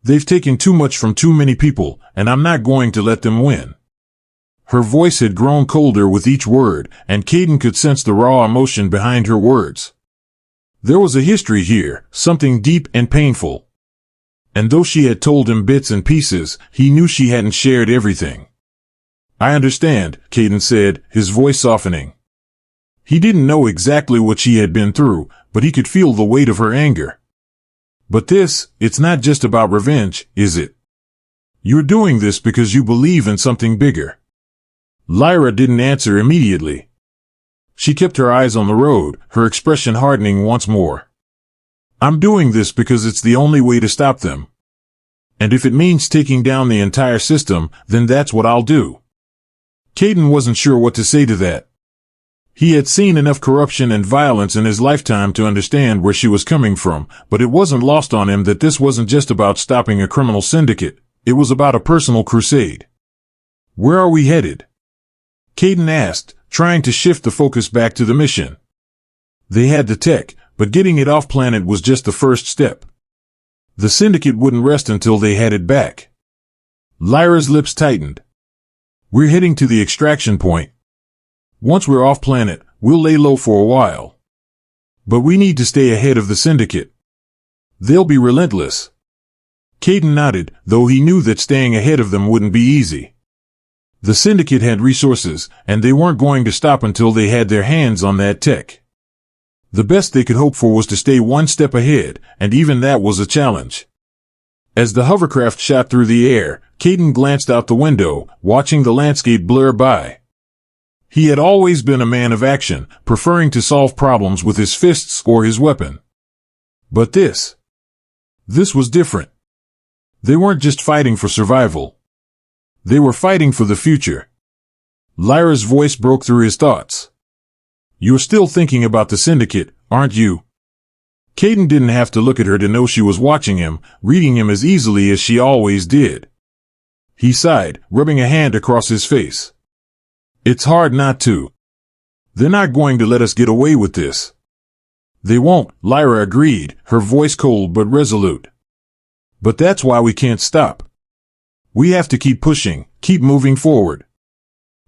They've taken too much from too many people, and I'm not going to let them win." Her voice had grown colder with each word, and Caden could sense the raw emotion behind her words. There was a history here, something deep and painful. And though she had told him bits and pieces, he knew she hadn't shared everything. "I understand," Caden said, his voice softening. He didn't know exactly what she had been through, but he could feel the weight of her anger. "But this, it's not just about revenge, is it? You're doing this because you believe in something bigger." Lyra didn't answer immediately. She kept her eyes on the road, her expression hardening once more. "I'm doing this because it's the only way to stop them. And if it means taking down the entire system, then that's what I'll do." Caden wasn't sure what to say to that. He had seen enough corruption and violence in his lifetime to understand where she was coming from, but it wasn't lost on him that this wasn't just about stopping a criminal syndicate, it was about a personal crusade. "Where are we headed?" Caden asked, trying to shift the focus back to the mission. They had the tech, but getting it off planet was just the first step. The Syndicate wouldn't rest until they had it back. Lyra's lips tightened. "We're heading to the extraction point. Once we're off planet, we'll lay low for a while. But we need to stay ahead of the Syndicate. They'll be relentless." Caden nodded, though he knew that staying ahead of them wouldn't be easy. The Syndicate had resources, and they weren't going to stop until they had their hands on that tech. The best they could hope for was to stay one step ahead, and even that was a challenge. As the hovercraft shot through the air, Caden glanced out the window, watching the landscape blur by. He had always been a man of action, preferring to solve problems with his fists or his weapon. But this was different. They weren't just fighting for survival. They were fighting for the future. Lyra's voice broke through his thoughts. "You're still thinking about the Syndicate, aren't you?" Caden didn't have to look at her to know she was watching him, reading him as easily as she always did. He sighed, rubbing a hand across his face. "It's hard not to. They're not going to let us get away with this." "They won't," Lyra agreed, her voice cold but resolute. "But that's why we can't stop. We have to keep pushing, keep moving forward."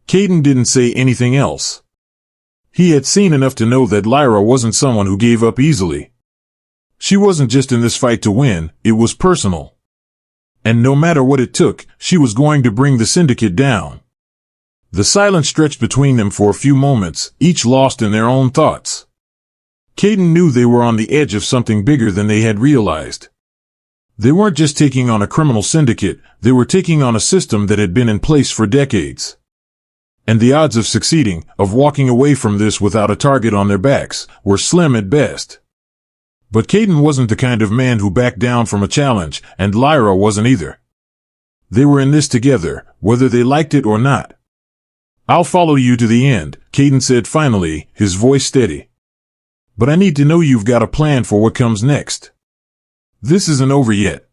Caden didn't say anything else. He had seen enough to know that Lyra wasn't someone who gave up easily. She wasn't just in this fight to win, it was personal. And no matter what it took, she was going to bring the Syndicate down. The silence stretched between them for a few moments, each lost in their own thoughts. Caden knew they were on the edge of something bigger than they had realized. They weren't just taking on a criminal syndicate, they were taking on a system that had been in place for decades. And the odds of succeeding, of walking away from this without a target on their backs, were slim at best. But Caden wasn't the kind of man who backed down from a challenge, and Lyra wasn't either. They were in this together, whether they liked it or not. "I'll follow you to the end," Caden said finally, his voice steady. "But I need to know you've got a plan for what comes next. This isn't over yet."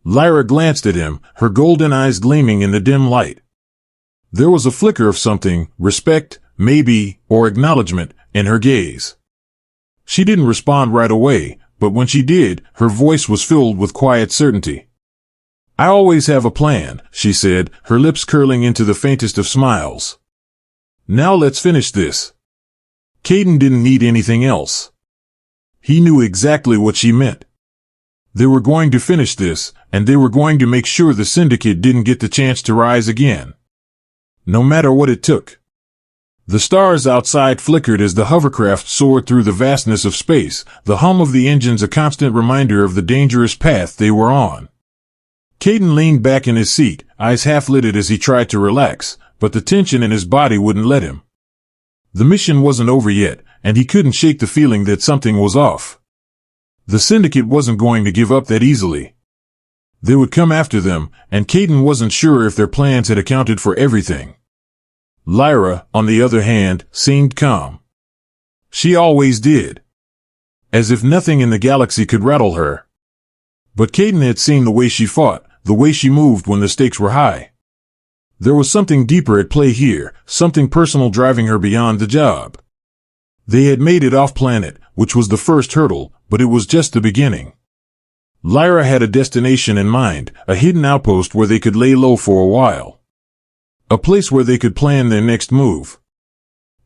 Lyra glanced at him, her golden eyes gleaming in the dim light. There was a flicker of something, respect, maybe, or acknowledgement, in her gaze. She didn't respond right away, but when she did, her voice was filled with quiet certainty. "I always have a plan," she said, her lips curling into the faintest of smiles. "Now let's finish this." Caden didn't need anything else. He knew exactly what she meant. They were going to finish this, and they were going to make sure the Syndicate didn't get the chance to rise again. No matter what it took. The stars outside flickered as the hovercraft soared through the vastness of space, the hum of the engines a constant reminder of the dangerous path they were on. Caden leaned back in his seat, eyes half-lidded as he tried to relax, but the tension in his body wouldn't let him. The mission wasn't over yet, and he couldn't shake the feeling that something was off. The Syndicate wasn't going to give up that easily. They would come after them, and Caden wasn't sure if their plans had accounted for everything. Lyra, on the other hand, seemed calm. She always did. As if nothing in the galaxy could rattle her. But Caden had seen the way she fought, the way she moved when the stakes were high. There was something deeper at play here, something personal driving her beyond the job. They had made it off-planet, which was the first hurdle, but it was just the beginning. Lyra had a destination in mind, a hidden outpost where they could lay low for a while. A place where they could plan their next move.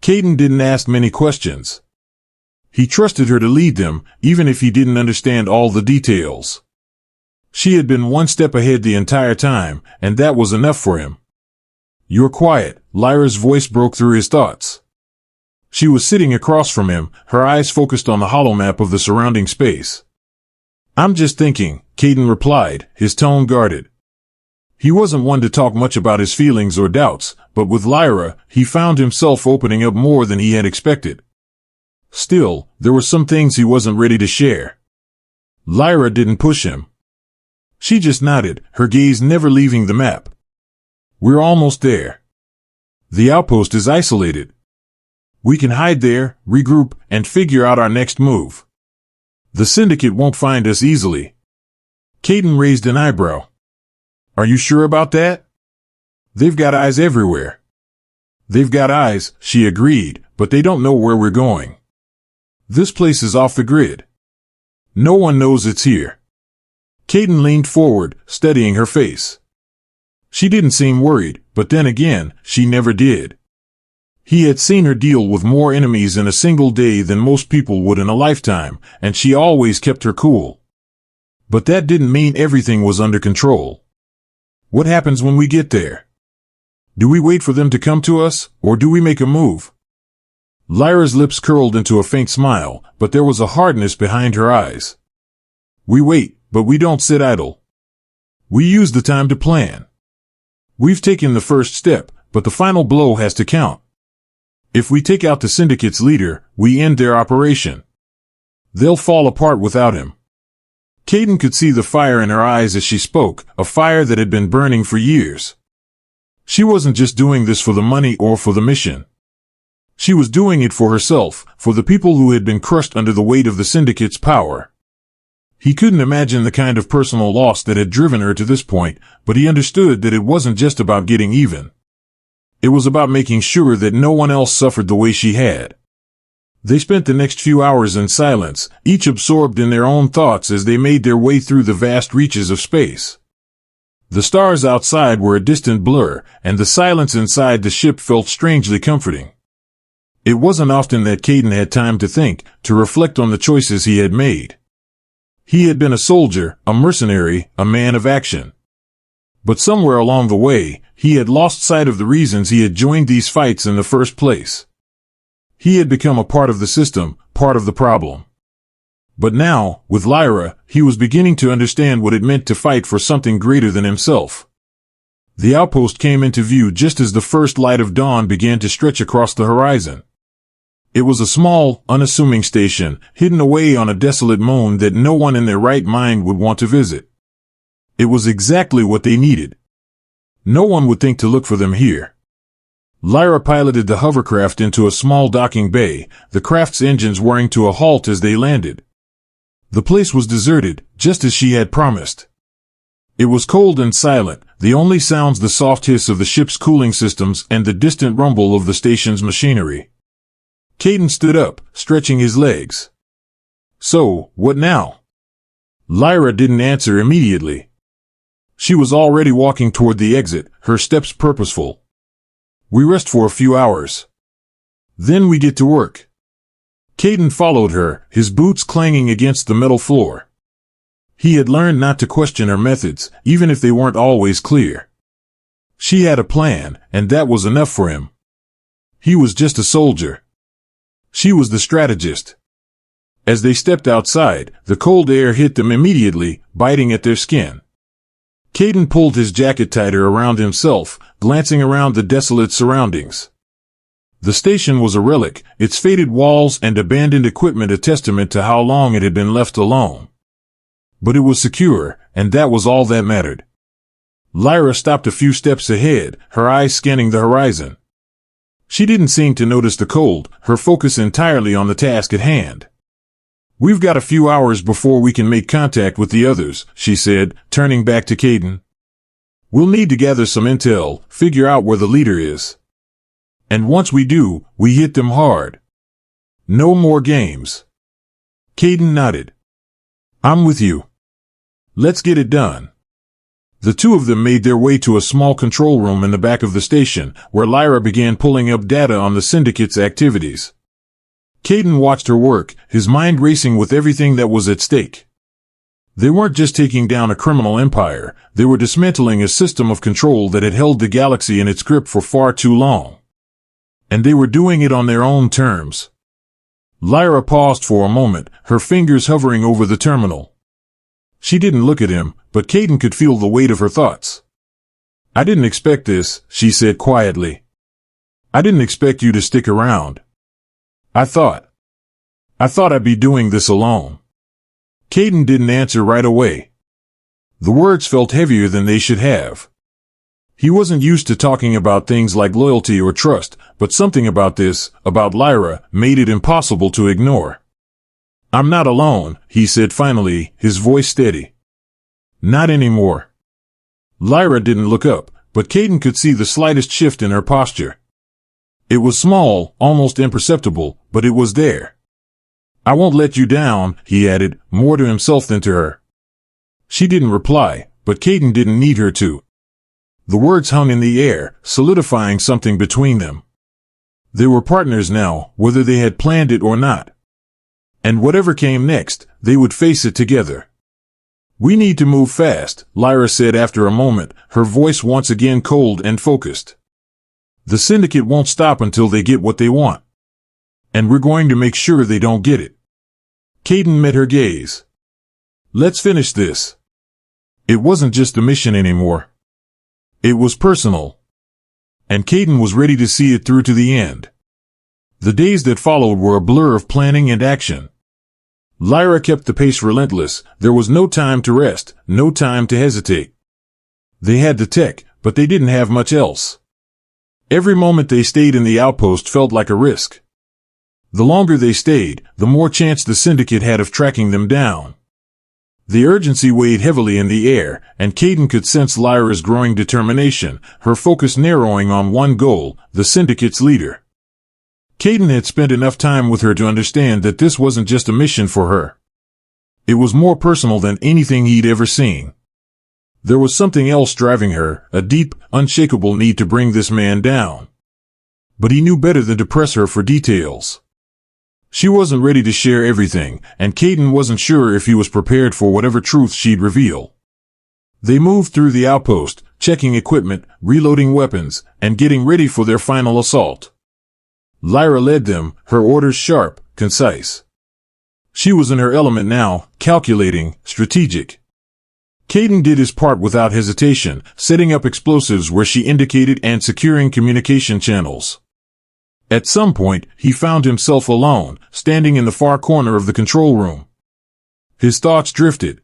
Caden didn't ask many questions. He trusted her to lead them, even if he didn't understand all the details. She had been one step ahead the entire time, and that was enough for him. "You're quiet," Lyra's voice broke through his thoughts. She was sitting across from him, her eyes focused on the holomap of the surrounding space. "I'm just thinking," Caden replied, his tone guarded. He wasn't one to talk much about his feelings or doubts, but with Lyra, he found himself opening up more than he had expected. Still, there were some things he wasn't ready to share. Lyra didn't push him. She just nodded, her gaze never leaving the map. "We're almost there. The outpost is isolated. We can hide there, regroup, and figure out our next move. The Syndicate won't find us easily." Caden raised an eyebrow. "Are you sure about that?" "They've got eyes everywhere." "They've got eyes," she agreed, "but they don't know where we're going. This place is off the grid. No one knows it's here." Caden leaned forward, studying her face. She didn't seem worried, but then again, she never did. He had seen her deal with more enemies in a single day than most people would in a lifetime, and she always kept her cool. But that didn't mean everything was under control. "What happens when we get there? Do we wait for them to come to us, or do we make a move?" Lyra's lips curled into a faint smile, but there was a hardness behind her eyes. "We wait, but we don't sit idle. We use the time to plan. We've taken the first step, but the final blow has to count. If we take out the syndicate's leader, we end their operation. They'll fall apart without him. Kaidan could see the fire in her eyes as she spoke, a fire that had been burning for years. She wasn't just doing this for the money or for the mission. She was doing it for herself, for the people who had been crushed under the weight of the syndicate's power. He couldn't imagine the kind of personal loss that had driven her to this point, but he understood that it wasn't just about getting even. It was about making sure that no one else suffered the way she had. They spent the next few hours in silence, each absorbed in their own thoughts as they made their way through the vast reaches of space. The stars outside were a distant blur, and the silence inside the ship felt strangely comforting. It wasn't often that Kaidan had time to think, to reflect on the choices he had made. He had been a soldier, a mercenary, a man of action. But somewhere along the way, he had lost sight of the reasons he had joined these fights in the first place. He had become a part of the system, part of the problem. But now, with Lyra, he was beginning to understand what it meant to fight for something greater than himself. The outpost came into view just as the first light of dawn began to stretch across the horizon. It was a small, unassuming station, hidden away on a desolate moon that no one in their right mind would want to visit. It was exactly what they needed. No one would think to look for them here. Lyra piloted the hovercraft into a small docking bay, the craft's engines whirring to a halt as they landed. The place was deserted, just as she had promised. It was cold and silent, the only sounds the soft hiss of the ship's cooling systems and the distant rumble of the station's machinery. Kaidan stood up, stretching his legs. So, what now? Lyra didn't answer immediately. She was already walking toward the exit, her steps purposeful. We rest for a few hours. Then we get to work. Kaidan followed her, his boots clanging against the metal floor. He had learned not to question her methods, even if they weren't always clear. She had a plan, and that was enough for him. He was just a soldier. She was the strategist. As they stepped outside, the cold air hit them immediately, biting at their skin. Kaidan pulled his jacket tighter around himself, glancing around the desolate surroundings. The station was a relic, its faded walls and abandoned equipment a testament to how long it had been left alone. But it was secure, and that was all that mattered. Lyra stopped a few steps ahead, her eyes scanning the horizon. She didn't seem to notice the cold, her focus entirely on the task at hand. We've got a few hours before we can make contact with the others, she said, turning back to Kaidan. We'll need to gather some intel, figure out where the leader is. And once we do, we hit them hard. No more games. Kaidan nodded. I'm with you. Let's get it done. The two of them made their way to a small control room in the back of the station, where Lyra began pulling up data on the syndicate's activities. Kaidan watched her work, his mind racing with everything that was at stake. They weren't just taking down a criminal empire, they were dismantling a system of control that had held the galaxy in its grip for far too long. And they were doing it on their own terms. Lyra paused for a moment, her fingers hovering over the terminal. She didn't look at him, but Kaidan could feel the weight of her thoughts. I didn't expect this, she said quietly. I didn't expect you to stick around. I thought I'd be doing this alone. Kaidan didn't answer right away. The words felt heavier than they should have. He wasn't used to talking about things like loyalty or trust, but something about this, about Lyra, made it impossible to ignore. I'm not alone, he said finally, his voice steady. Not anymore. Lyra didn't look up, but Kaidan could see the slightest shift in her posture. It was small, almost imperceptible, but it was there. I won't let you down, he added, more to himself than to her. She didn't reply, but Kaidan didn't need her to. The words hung in the air, solidifying something between them. They were partners now, whether they had planned it or not. And whatever came next, they would face it together. We need to move fast, Lyra said after a moment, her voice once again cold and focused. The syndicate won't stop until they get what they want. And we're going to make sure they don't get it. Kaidan met her gaze. Let's finish this. It wasn't just a mission anymore. It was personal. And Kaidan was ready to see it through to the end. The days that followed were a blur of planning and action. Lyra kept the pace relentless. There was no time to rest, no time to hesitate. They had the tech, but they didn't have much else. Every moment they stayed in the outpost felt like a risk. The longer they stayed, the more chance the syndicate had of tracking them down. The urgency weighed heavily in the air, and Kaidan could sense Lyra's growing determination, her focus narrowing on one goal, the syndicate's leader. Kaidan had spent enough time with her to understand that this wasn't just a mission for her. It was more personal than anything he'd ever seen. There was something else driving her, a deep, unshakable need to bring this man down. But he knew better than to press her for details. She wasn't ready to share everything, and Kaidan wasn't sure if he was prepared for whatever truth she'd reveal. They moved through the outpost, checking equipment, reloading weapons, and getting ready for their final assault. Lyra led them, her orders sharp, concise. She was in her element now, calculating, strategic. Kaidan did his part without hesitation, setting up explosives where she indicated and securing communication channels. At some point, he found himself alone, standing in the far corner of the control room. His thoughts drifted.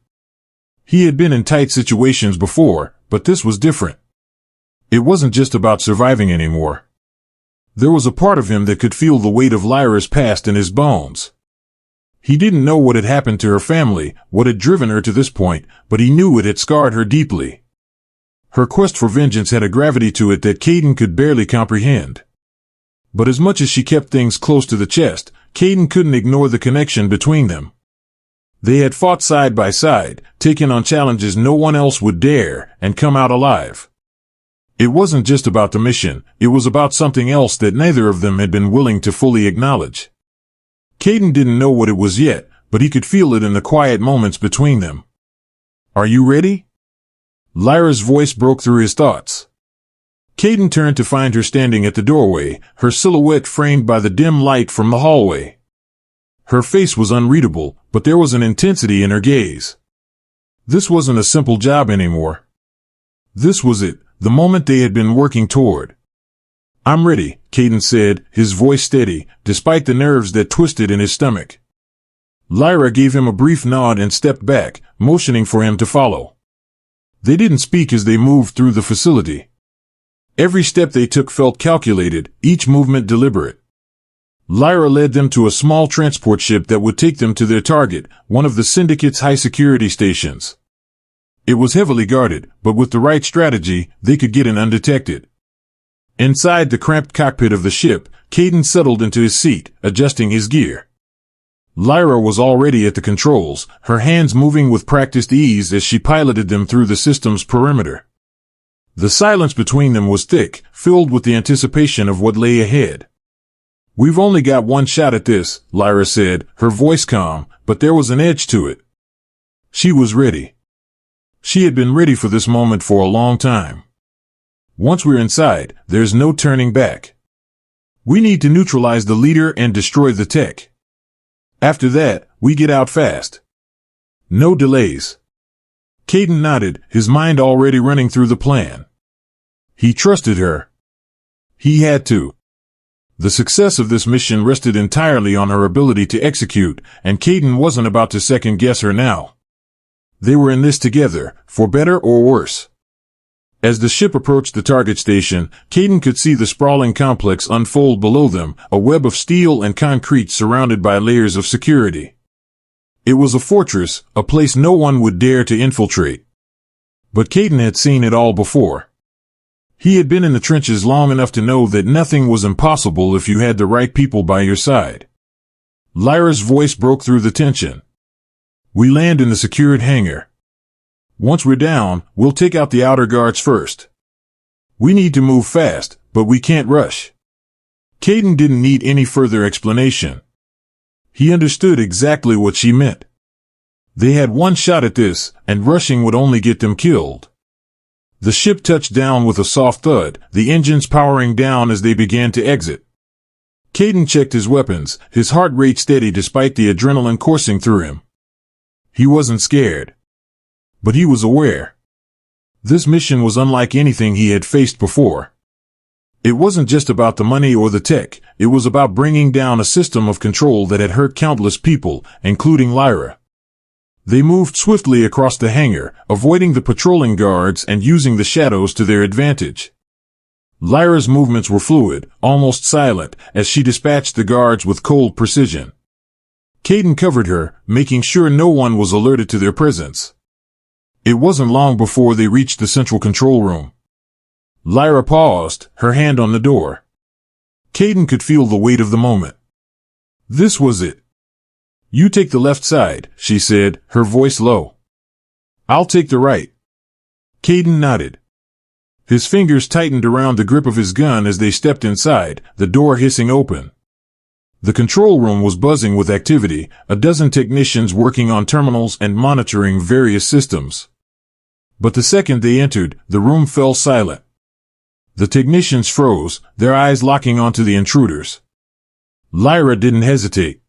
He had been in tight situations before, but this was different. It wasn't just about surviving anymore. There was a part of him that could feel the weight of Lyra's past in his bones. He didn't know what had happened to her family, what had driven her to this point, but he knew it had scarred her deeply. Her quest for vengeance had a gravity to it that Kaidan could barely comprehend. But as much as she kept things close to the chest, Kaidan couldn't ignore the connection between them. They had fought side by side, taken on challenges no one else would dare, and come out alive. It wasn't just about the mission, it was about something else that neither of them had been willing to fully acknowledge. Kaidan didn't know what it was yet, but he could feel it in the quiet moments between them. "Are you ready?" Lyra's voice broke through his thoughts. Kaidan turned to find her standing at the doorway, her silhouette framed by the dim light from the hallway. Her face was unreadable, but there was an intensity in her gaze. This wasn't a simple job anymore. This was it, the moment they had been working toward. "I'm ready," Kaidan said, his voice steady, despite the nerves that twisted in his stomach. Lyra gave him a brief nod and stepped back, motioning for him to follow. They didn't speak as they moved through the facility. Every step they took felt calculated, each movement deliberate. Lyra led them to a small transport ship that would take them to their target, one of the Syndicate's high-security stations. It was heavily guarded, but with the right strategy, they could get in undetected. Inside the cramped cockpit of the ship, Kaidan settled into his seat, adjusting his gear. Lyra was already at the controls, her hands moving with practiced ease as she piloted them through the system's perimeter. The silence between them was thick, filled with the anticipation of what lay ahead. "We've only got one shot at this," Lyra said, her voice calm, but there was an edge to it. She was ready. She had been ready for this moment for a long time. "Once we're inside, there's no turning back. We need to neutralize the leader and destroy the tech. After that, we get out fast. No delays." Kaidan nodded, his mind already running through the plan. He trusted her. He had to. The success of this mission rested entirely on her ability to execute, and Kaidan wasn't about to second-guess her now. They were in this together, for better or worse. As the ship approached the target station, Kaidan could see the sprawling complex unfold below them, a web of steel and concrete surrounded by layers of security. It was a fortress, a place no one would dare to infiltrate. But Kaidan had seen it all before. He had been in the trenches long enough to know that nothing was impossible if you had the right people by your side. Lyra's voice broke through the tension. "We land in the secured hangar. Once we're down, we'll take out the outer guards first. We need to move fast, but we can't rush." Kaidan didn't need any further explanation. He understood exactly what she meant. They had one shot at this, and rushing would only get them killed. The ship touched down with a soft thud, the engines powering down as they began to exit. Kaidan checked his weapons, his heart rate steady despite the adrenaline coursing through him. He wasn't scared. But he was aware. This mission was unlike anything he had faced before. It wasn't just about the money or the tech, it was about bringing down a system of control that had hurt countless people, including Lyra. They moved swiftly across the hangar, avoiding the patrolling guards and using the shadows to their advantage. Lyra's movements were fluid, almost silent, as she dispatched the guards with cold precision. Kaidan covered her, making sure no one was alerted to their presence. It wasn't long before they reached the central control room. Lyra paused, her hand on the door. Kaidan could feel the weight of the moment. This was it. "You take the left side," she said, her voice low. "I'll take the right." Kaidan nodded. His fingers tightened around the grip of his gun as they stepped inside, the door hissing open. The control room was buzzing with activity, a dozen technicians working on terminals and monitoring various systems. But the second they entered, the room fell silent. The technicians froze, their eyes locking onto the intruders. Lyra didn't hesitate.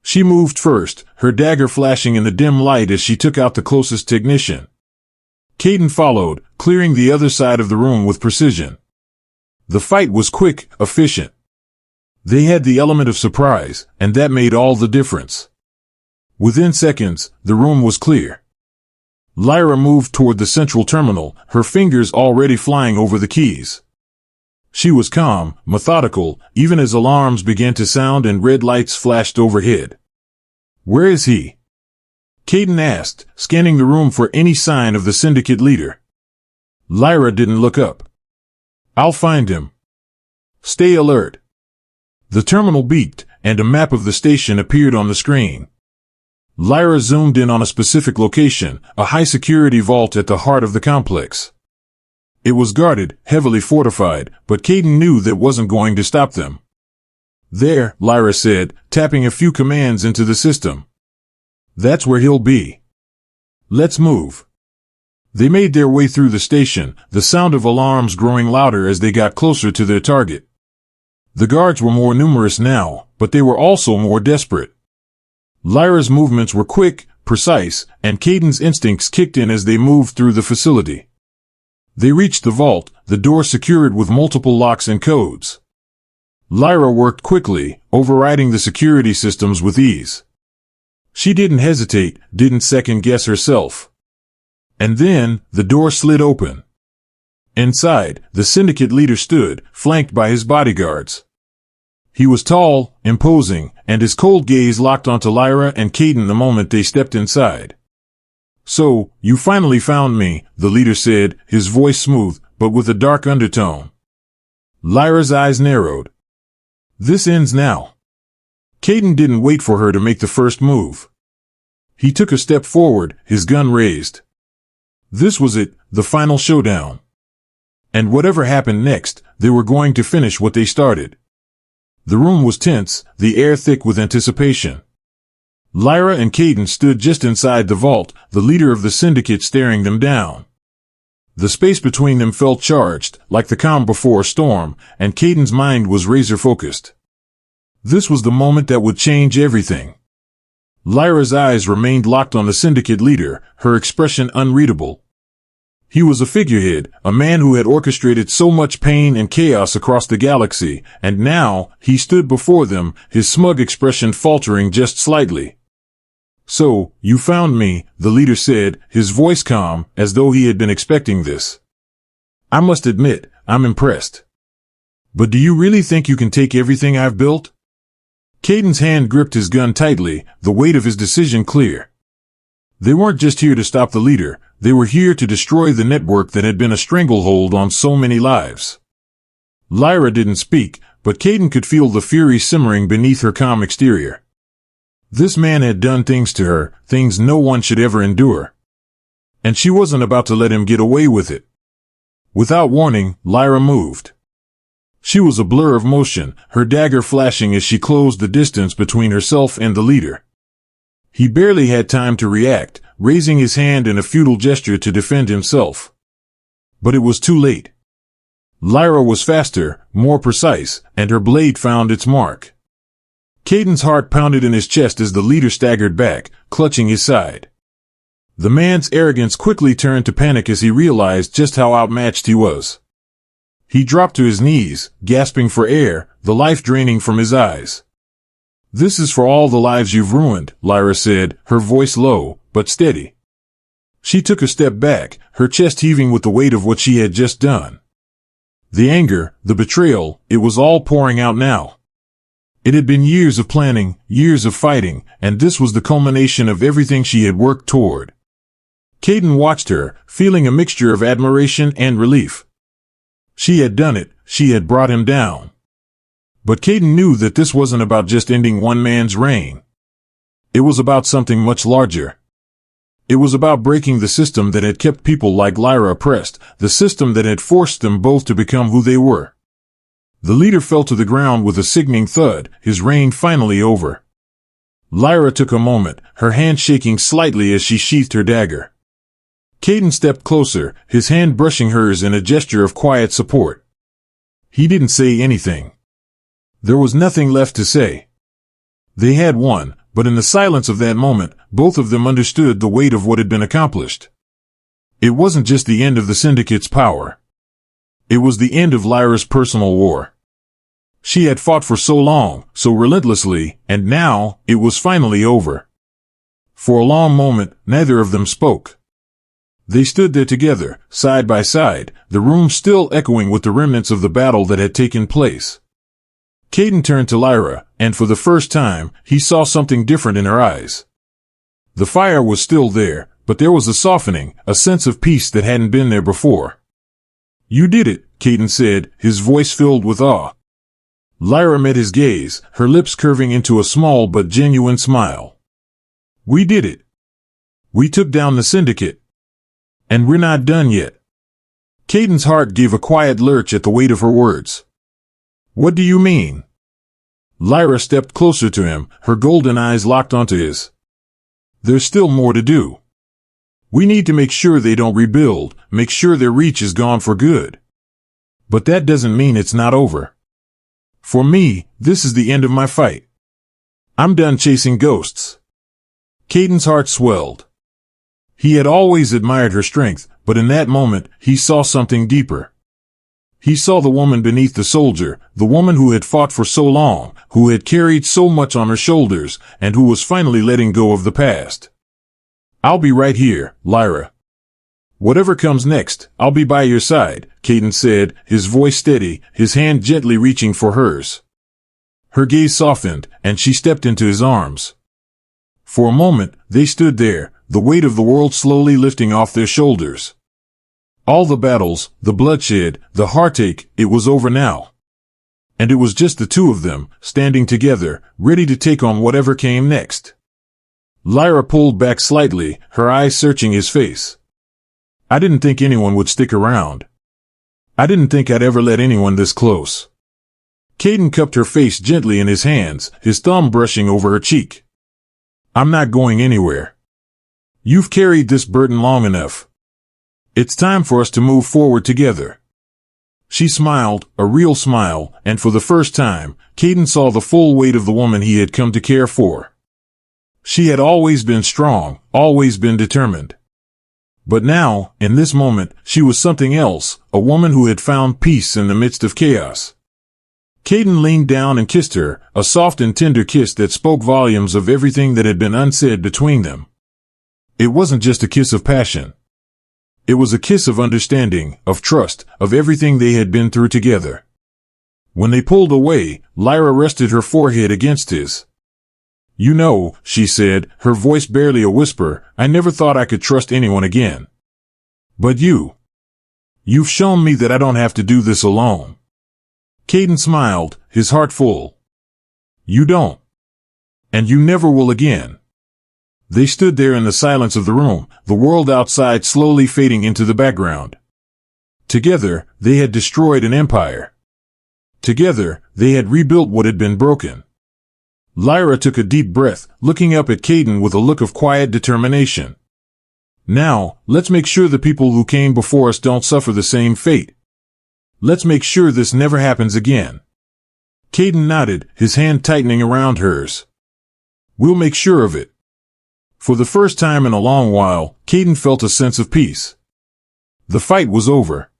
She moved first, her dagger flashing in the dim light as she took out the closest technician. Kaidan followed, clearing the other side of the room with precision. The fight was quick, efficient. They had the element of surprise, and that made all the difference. Within seconds, the room was clear. Lyra moved toward the central terminal, her fingers already flying over the keys. She was calm, methodical, even as alarms began to sound and red lights flashed overhead. "Where is he?" Kaidan asked, scanning the room for any sign of the syndicate leader. Lyra didn't look up. "I'll find him. Stay alert." The terminal beeped, and a map of the station appeared on the screen. Lyra zoomed in on a specific location, a high-security vault at the heart of the complex. It was guarded, heavily fortified, but Kaidan knew that wasn't going to stop them. "There," Lyra said, tapping a few commands into the system. "That's where he'll be. Let's move." They made their way through the station, the sound of alarms growing louder as they got closer to their target. The guards were more numerous now, but they were also more desperate. Lyra's movements were quick, precise, and Kaidan's instincts kicked in as they moved through the facility. They reached the vault, the door secured with multiple locks and codes. Lyra worked quickly, overriding the security systems with ease. She didn't hesitate, didn't second-guess herself. And then, the door slid open. Inside, the syndicate leader stood, flanked by his bodyguards. He was tall, imposing, and his cold gaze locked onto Lyra and Kaidan the moment they stepped inside. "So, you finally found me," the leader said, his voice smooth, but with a dark undertone. Lyra's eyes narrowed. "This ends now." Kaidan didn't wait for her to make the first move. He took a step forward, his gun raised. This was it, the final showdown. And whatever happened next, they were going to finish what they started. The room was tense, the air thick with anticipation. Lyra and Kaidan stood just inside the vault, the leader of the syndicate staring them down. The space between them felt charged, like the calm before a storm, and Kaidan's mind was razor-focused. This was the moment that would change everything. Lyra's eyes remained locked on the syndicate leader, her expression unreadable. He was a figurehead, a man who had orchestrated so much pain and chaos across the galaxy, and now, he stood before them, his smug expression faltering just slightly. "So, you found me," the leader said, his voice calm, as though he had been expecting this. "I must admit, I'm impressed. But do you really think you can take everything I've built?" Kaidan's hand gripped his gun tightly, the weight of his decision clear. They weren't just here to stop the leader, they were here to destroy the network that had been a stranglehold on so many lives. Lyra didn't speak, but Kaidan could feel the fury simmering beneath her calm exterior. This man had done things to her, things no one should ever endure. And she wasn't about to let him get away with it. Without warning, Lyra moved. She was a blur of motion, her dagger flashing as she closed the distance between herself and the leader. He barely had time to react, raising his hand in a futile gesture to defend himself. But it was too late. Lyra was faster, more precise, and her blade found its mark. Kaidan's heart pounded in his chest as the leader staggered back, clutching his side. The man's arrogance quickly turned to panic as he realized just how outmatched he was. He dropped to his knees, gasping for air, the life draining from his eyes. "This is for all the lives you've ruined," Lyra said, her voice low, but steady. She took a step back, her chest heaving with the weight of what she had just done. The anger, the betrayal, it was all pouring out now. It had been years of planning, years of fighting, and this was the culmination of everything she had worked toward. Kaidan watched her, feeling a mixture of admiration and relief. She had done it, she had brought him down. But Kaidan knew that this wasn't about just ending one man's reign. It was about something much larger. It was about breaking the system that had kept people like Lyra oppressed, the system that had forced them both to become who they were. The leader fell to the ground with a sickening thud, his reign finally over. Lyra took a moment, her hand shaking slightly as she sheathed her dagger. Kaidan stepped closer, his hand brushing hers in a gesture of quiet support. He didn't say anything. There was nothing left to say. They had won, but in the silence of that moment, both of them understood the weight of what had been accomplished. It wasn't just the end of the Syndicate's power. It was the end of Lyra's personal war. She had fought for so long, so relentlessly, and now, it was finally over. For a long moment, neither of them spoke. They stood there together, side by side, the room still echoing with the remnants of the battle that had taken place. Kaidan turned to Lyra, and for the first time, he saw something different in her eyes. The fire was still there, but there was a softening, a sense of peace that hadn't been there before. "You did it," Kaidan said, his voice filled with awe. Lyra met his gaze, her lips curving into a small but genuine smile. "We did it. We took down the Syndicate. And we're not done yet." Kaidan's heart gave a quiet lurch at the weight of her words. "What do you mean?" Lyra stepped closer to him, her golden eyes locked onto his. "There's still more to do. We need to make sure they don't rebuild, make sure their reach is gone for good. But that doesn't mean it's not over. For me, this is the end of my fight. I'm done chasing ghosts." Kaidan's heart swelled. He had always admired her strength, but in that moment, he saw something deeper. He saw the woman beneath the soldier, the woman who had fought for so long, who had carried so much on her shoulders, and who was finally letting go of the past. "I'll be right here, Lyra. Whatever comes next, I'll be by your side," Kaidan said, his voice steady, his hand gently reaching for hers. Her gaze softened, and she stepped into his arms. For a moment, they stood there, the weight of the world slowly lifting off their shoulders. All the battles, the bloodshed, the heartache, it was over now. And it was just the two of them, standing together, ready to take on whatever came next. Lyra pulled back slightly, her eyes searching his face. "I didn't think anyone would stick around. I didn't think I'd ever let anyone this close." Kaidan cupped her face gently in his hands, his thumb brushing over her cheek. "I'm not going anywhere. You've carried this burden long enough. It's time for us to move forward together." She smiled, a real smile, and for the first time, Kaidan saw the full weight of the woman he had come to care for. She had always been strong, always been determined. But now, in this moment, she was something else, a woman who had found peace in the midst of chaos. Kaidan leaned down and kissed her, a soft and tender kiss that spoke volumes of everything that had been unsaid between them. It wasn't just a kiss of passion. It was a kiss of understanding, of trust, of everything they had been through together. When they pulled away, Lyra rested her forehead against his. "You know," she said, her voice barely a whisper, "I never thought I could trust anyone again. But you've shown me that I don't have to do this alone." Kaidan smiled, his heart full. "You don't. And you never will again." They stood there in the silence of the room, the world outside slowly fading into the background. Together, they had destroyed an empire. Together, they had rebuilt what had been broken. Lyra took a deep breath, looking up at Kaidan with a look of quiet determination. "Now, let's make sure the people who came before us don't suffer the same fate. Let's make sure this never happens again." Kaidan nodded, his hand tightening around hers. "We'll make sure of it." For the first time in a long while, Kaidan felt a sense of peace. The fight was over.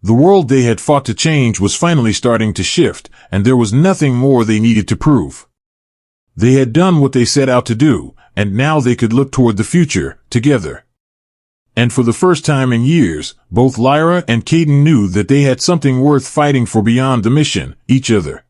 The world they had fought to change was finally starting to shift, and there was nothing more they needed to prove. They had done what they set out to do, and now they could look toward the future, together. And for the first time in years, both Lyra and Caden knew that they had something worth fighting for beyond the mission, each other.